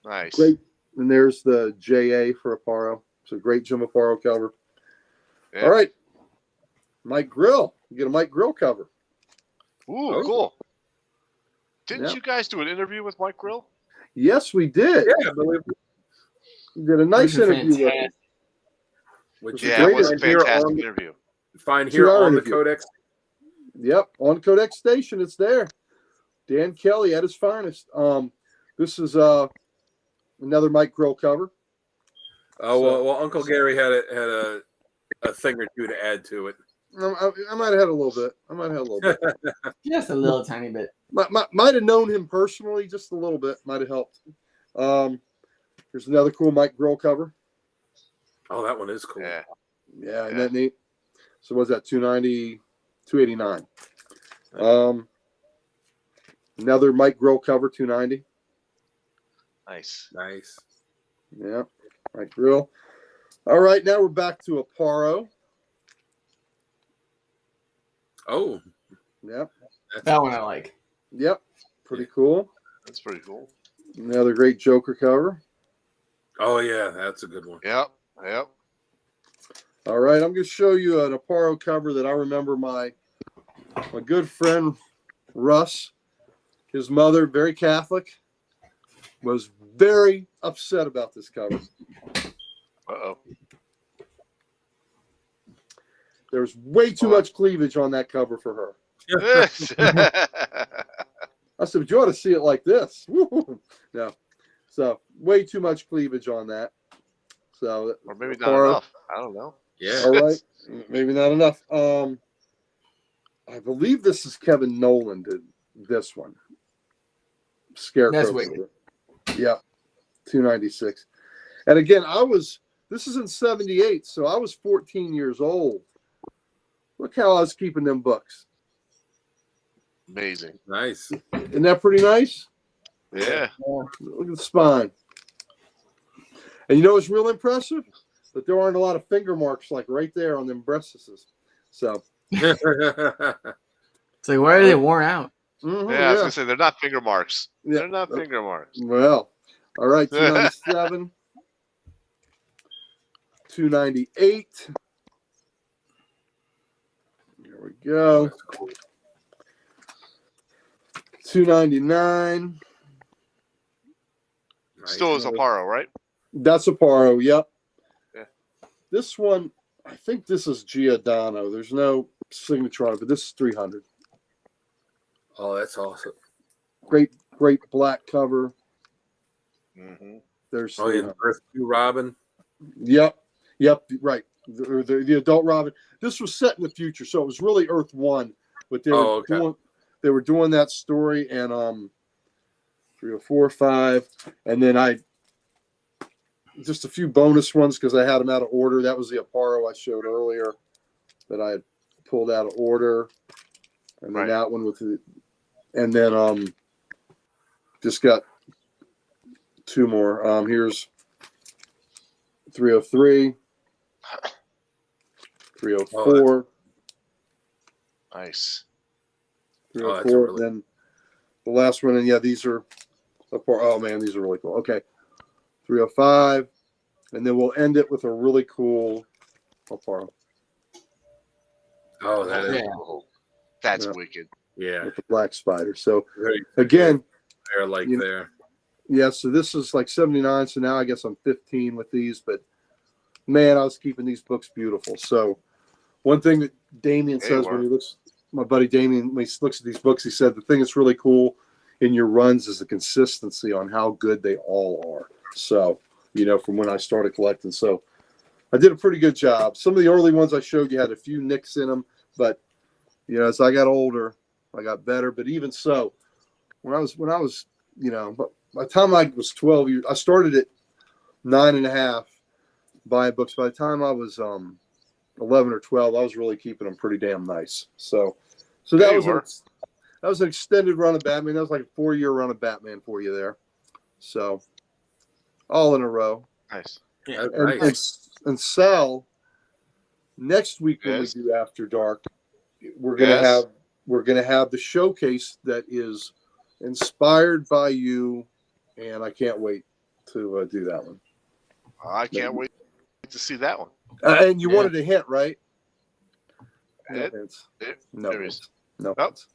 Nice.
great. And there's the JA for Aparo. So great Jim Aparo cover.
Yeah.
All right. Mike Grill. You get a Mike Grill cover.
Ooh,
Oh.
cool. Didn't
Yeah.
you guys do an interview with Mike Grill?
Yes, we did.
Yeah, I believe.
We did a nice
Those are
interview with him.
fantastic.
Which
It's
you
a
Yeah,
can
it was a
find here
fantastic
on-
interview.
Find here
2-hour
on the
interview.
Codex.
Yep, on Codex Station, it's there. Dan Kelly at his finest. This is another Mike Grill cover.
Oh well, Uncle Gary had a thing or two to add to it.
I might have had a little bit.
Just a little tiny bit.
Might have known him personally, just a little bit. Might have helped. Here's another cool Mike Grill cover.
Oh, that one is cool.
Yeah.
Yeah, isn't
Yeah.
that neat? So what's that? 290, 289. Another Mike Grill cover, 290.
Nice.
Nice.
Yeah, Mike Grill. All right, now we're back to Aparo.
Oh,
Yep,
That one I like.
yep, pretty cool.
That's pretty cool.
Another great Joker cover.
oh yeah, that's a good one.
Yep. Yep.
All right, I'm going to show you an Aparo cover that I remember my good friend Russ, his mother, very Catholic, was very upset about this cover.
Uh-oh.
There was way too much cleavage on that cover for her. I said, but you ought to see it like this. Woo-hoo. No. So way too much cleavage on that. So
Or maybe not
Aparo.
enough. I don't know.
Yeah.
All right. Maybe not enough. I believe this is Kevin Nolan did this one. Scarecrow.
That's wicked.
Yeah. 296. And again, this is in 78, so I was 14 years old. Look how I was keeping them books.
Amazing.
Nice.
Isn't that pretty nice?
Yeah.
Look at the spine. And you know what's real impressive? That there aren't a lot of finger marks like right there on them breastises. So,
It's like, why are they worn out?
mhm,
Yeah, I was gonna say they're not finger marks.
Yeah.
They're not finger marks.
Well, all right, 297, 298. Here we go. 299.
Still is Aparo, right?
That's Aparo, yep.
Yeah.
This one, I think this is Giordano. There's no signature on it, but this is 300.
Oh, that's awesome.
Great black cover.
Mm-hmm.
There's
Oh yeah, Earth 2 Robin.
Yep, right. The adult Robin. This was set in the future, so it was really Earth 1, but they were doing that story, and 3 or 4 or 5, and then just a few bonus ones because I had them out of order. That was the Aparo I showed earlier that I had pulled out of order, and then that one and then just got 2 more. Here's 303, 304,
Nice.
304, and then the last one, and these are oh man, these are really cool. Okay, 305, and then we'll end it with a really cool Aparo
Oh, that is
cool. That's
Yeah.
wicked.
yeah.
with the black spider. So
Very
again,
fair like
You-
there.
yeah, so this is like 79, so now I guess I'm 15 with these, but man, I was keeping these books beautiful. So one thing that Damien
They
says
were.
when he looks, my buddy Damien, when he looks at these books, he said the thing that's really cool in your runs is the consistency on how good they all are. So, from when I started collecting. So I did a pretty good job. Some of the early ones I showed you had a few nicks in them, but as I got older, I got better. But even so, when I was, but by the time I was 12 years, I started at 9.5 buying books. By the time I was 11 or 12, I was really keeping them pretty damn nice. So that was an extended run of Batman. That was like a 4-year run of Batman for you there. So all in a row.
Nice.
Yeah.
And Sal, next week when we do After Dark, we're gonna have the showcase that is inspired by you, and I can't wait to do that one.
I can't wait to see that one.
And you wanted a hint, right? No hints. No
there
hints.
is.
No
Oh.
hints.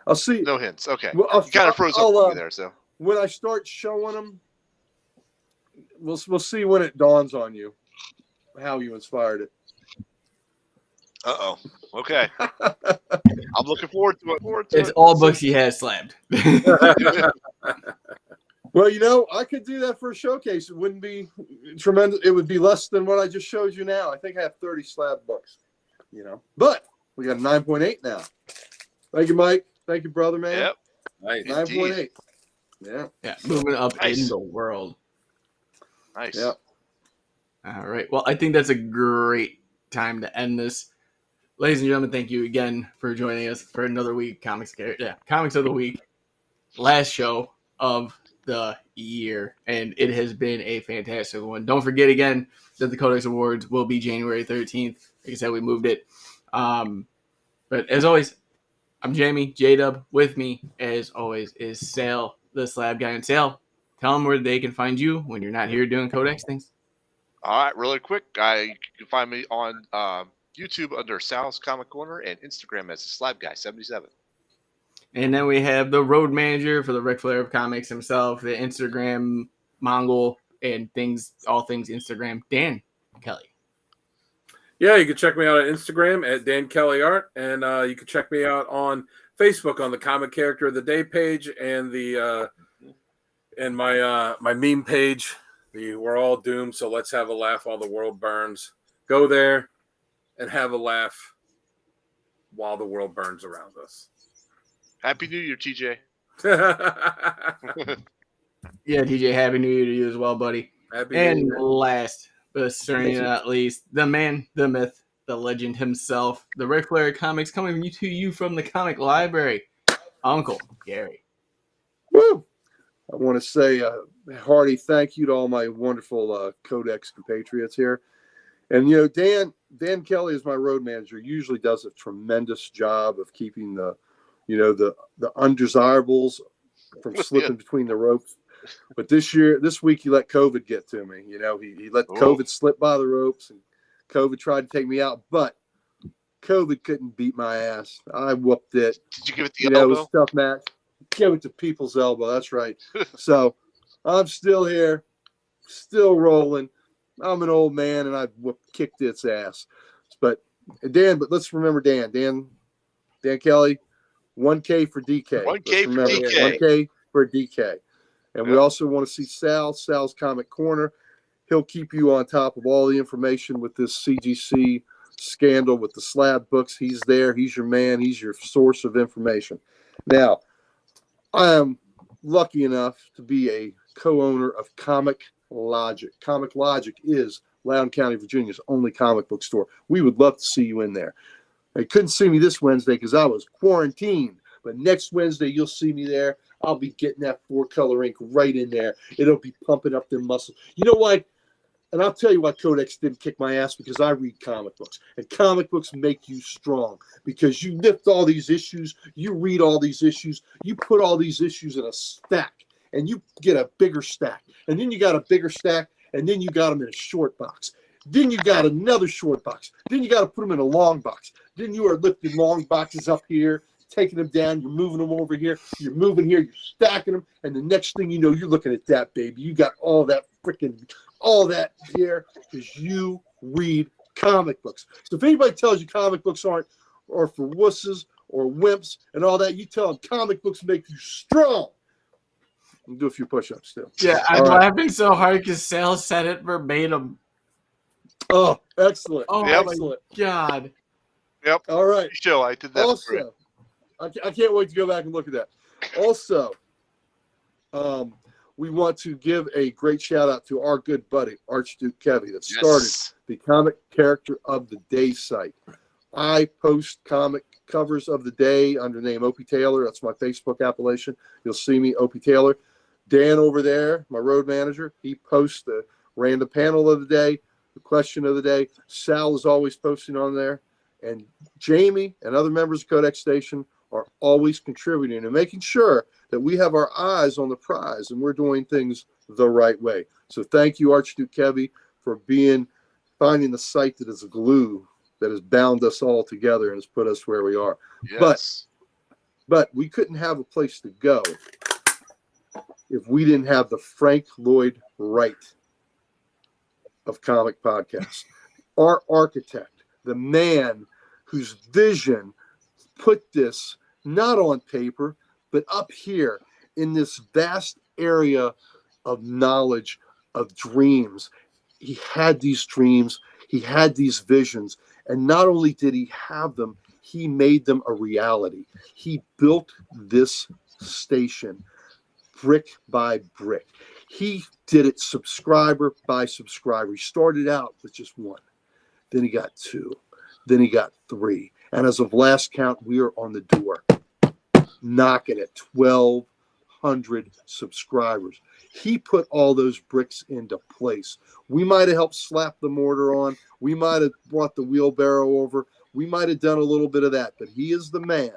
I'll see.
No hints. Okay.
Well,
You kind of froze up for me there, so.
When I start showing them, we'll see when it dawns on you how you inspired it.
Uh-oh. Okay. I'm looking forward to it.
It's all books he has slabbed.
Well, I could do that for a showcase. It wouldn't be tremendous. It would be less than what I just showed you now. I think I have 30 slab books, But we got a 9.8 now. Thank you, Mike. Thank you, brother, man.
Yep.
Nice.
9.8. Yeah.
Yeah, moving up
Nice.
in the world.
Nice.
Yeah.
All right. Well, I think that's a great time to end this. Ladies and gentlemen, thank you again for joining us for another week. Comics of the Week. Last show of the year, and it has been a fantastic one. Don't forget again that the Codex Awards will be January 13th. Like I said, we moved it. But as always, I'm Jamie, J-Dub. With me, as always, is Sal, the Slab Guy. And Sal, tell them where they can find you when you're not here doing Codex things.
All right, really quick. You can find me on YouTube under Sal's Comic Corner and Instagram as SlabGuy77.
And then we have the road manager for the Ric Flair of comics himself, the Instagram Mongol, and all things Instagram, Dan Kelly.
Yeah, you can check me out on Instagram at Dan Kelly Art, and you can check me out on Facebook on the Comic Character of the Day page and the and my meme page. We're all doomed, so let's have a laugh while the world burns. Go there and have a laugh while the world burns around us.
Happy New Year, TJ.
Yeah, TJ, Happy New Year to you as well, buddy.
Happy
And
New Year.
last, but certainly not least, the man, the myth, the legend himself, the Ric Flair Comics, coming to you from the comic library, Uncle Gary.
Woo! I want to say a hearty thank you to all my wonderful Codex compatriots here. And, Dan Kelly is my road manager, usually does a tremendous job of keeping the undesirables from slipping between the ropes. But this week, he let COVID get to me. He let COVID slip by the ropes, and COVID tried to take me out, but COVID couldn't beat my ass. I whooped it.
Did you give it the elbow?
It was a tough match. Give it to people's elbow. That's right. So I'm still here, still rolling. I'm an old man, and I've kicked its ass. But let's remember Dan Kelly, 1K for DK.
1K for DK.
1K for DK. And we also want to see Sal's Comic Corner. He'll keep you on top of all the information with this CGC scandal with the slab books. He's there. He's your man. He's your source of information. Now, I am lucky enough to be a co-owner of Comic Logic. Comic Logic is Loudoun County, Virginia's only comic book store. We would love to see you in there. They couldn't see me this Wednesday because I was quarantined. But next Wednesday, you'll see me there. I'll be getting that 4-color ink right in there. It'll be pumping up their muscles. You know why? And I'll tell you why Codex didn't kick my ass, because I read comic books. And comic books make you strong because you lift all these issues. You read all these issues. You put all these issues in a stack, and you get a bigger stack. And then you got a bigger stack, and then you got them in a short box. Then you got another short box. Then you got to put them in a long box. Then you are lifting long boxes up here, taking them down, you're moving them over here, you're moving here, you're stacking them, and the next thing you know, you're looking at that, baby. You got all that here because you read comic books. So if anybody tells you comic books are for wusses or wimps and all that, you tell them comic books make you strong. I'll do a few push-ups too.
Yeah, I'm
All right.
laughing so hard because Sal said it verbatim.
Oh, excellent.
Oh
Yep.
my
Excellent.
god.
All right.
Show I did that. for you.
Also, I can't wait to go back and look at that. Also, we want to give a great shout out to our good buddy Archduke Kevy that started
Yes.
the Comic Character of the Day site. I post comic covers of the day under the name Opie Taylor. That's my Facebook appellation. You'll see me, Opie Taylor. Dan over there, my road manager, he posts the random panel of the day, the question of the day. Sal is always posting on there. And Jamie and other members of Codex Station are always contributing and making sure that we have our eyes on the prize and we're doing things the right way. So thank you, Archduke Kevy, for finding the site that is a glue that has bound us all together and has put us where we are.
Yes.
But we couldn't have a place to go if we didn't have the Frank Lloyd Wright of comic podcasts, our architect, the man whose vision put this not on paper, but up here in this vast area of knowledge, of dreams. He had these dreams, he had these visions, and not only did he have them, he made them a reality. He built this station brick by brick. He did it subscriber by subscriber. He started out with just one, then he got two, then he got three. And as of last count, we are on the door, knocking at 1,200 subscribers. He put all those bricks into place. We might have helped slap the mortar on. We might have brought the wheelbarrow over. We might have done a little bit of that. But he is the man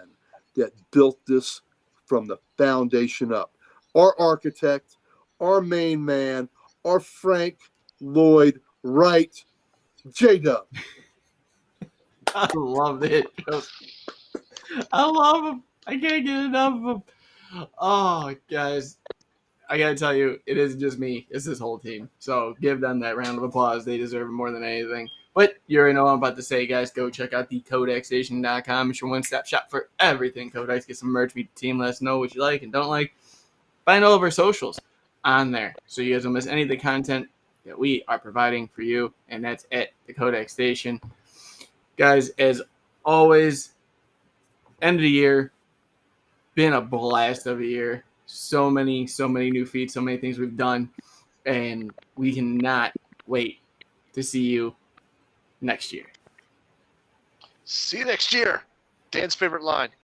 that built this from the foundation up. Our architect, our main man, our Frank Lloyd Wright, J-Dub.
I love it. I love him. I can't get enough of him. Oh, guys, I gotta tell you, it isn't just me. It's this whole team. So give them that round of applause. They deserve it more than anything. But you already know what I'm about to say, guys. Go check out the CodexStation.com. It's your one-stop shop for everything Codex. Get some merch, meet the team. Let us know what you like and don't like. Find all of our socials on there so you guys don't miss any of the content that we are providing for you. And that's at the Codex Station. Guys, as always, end of the year, been a blast of a year. So many new feats, so many things we've done, and we cannot wait to see you next year.
See you next year. Dan's favorite line.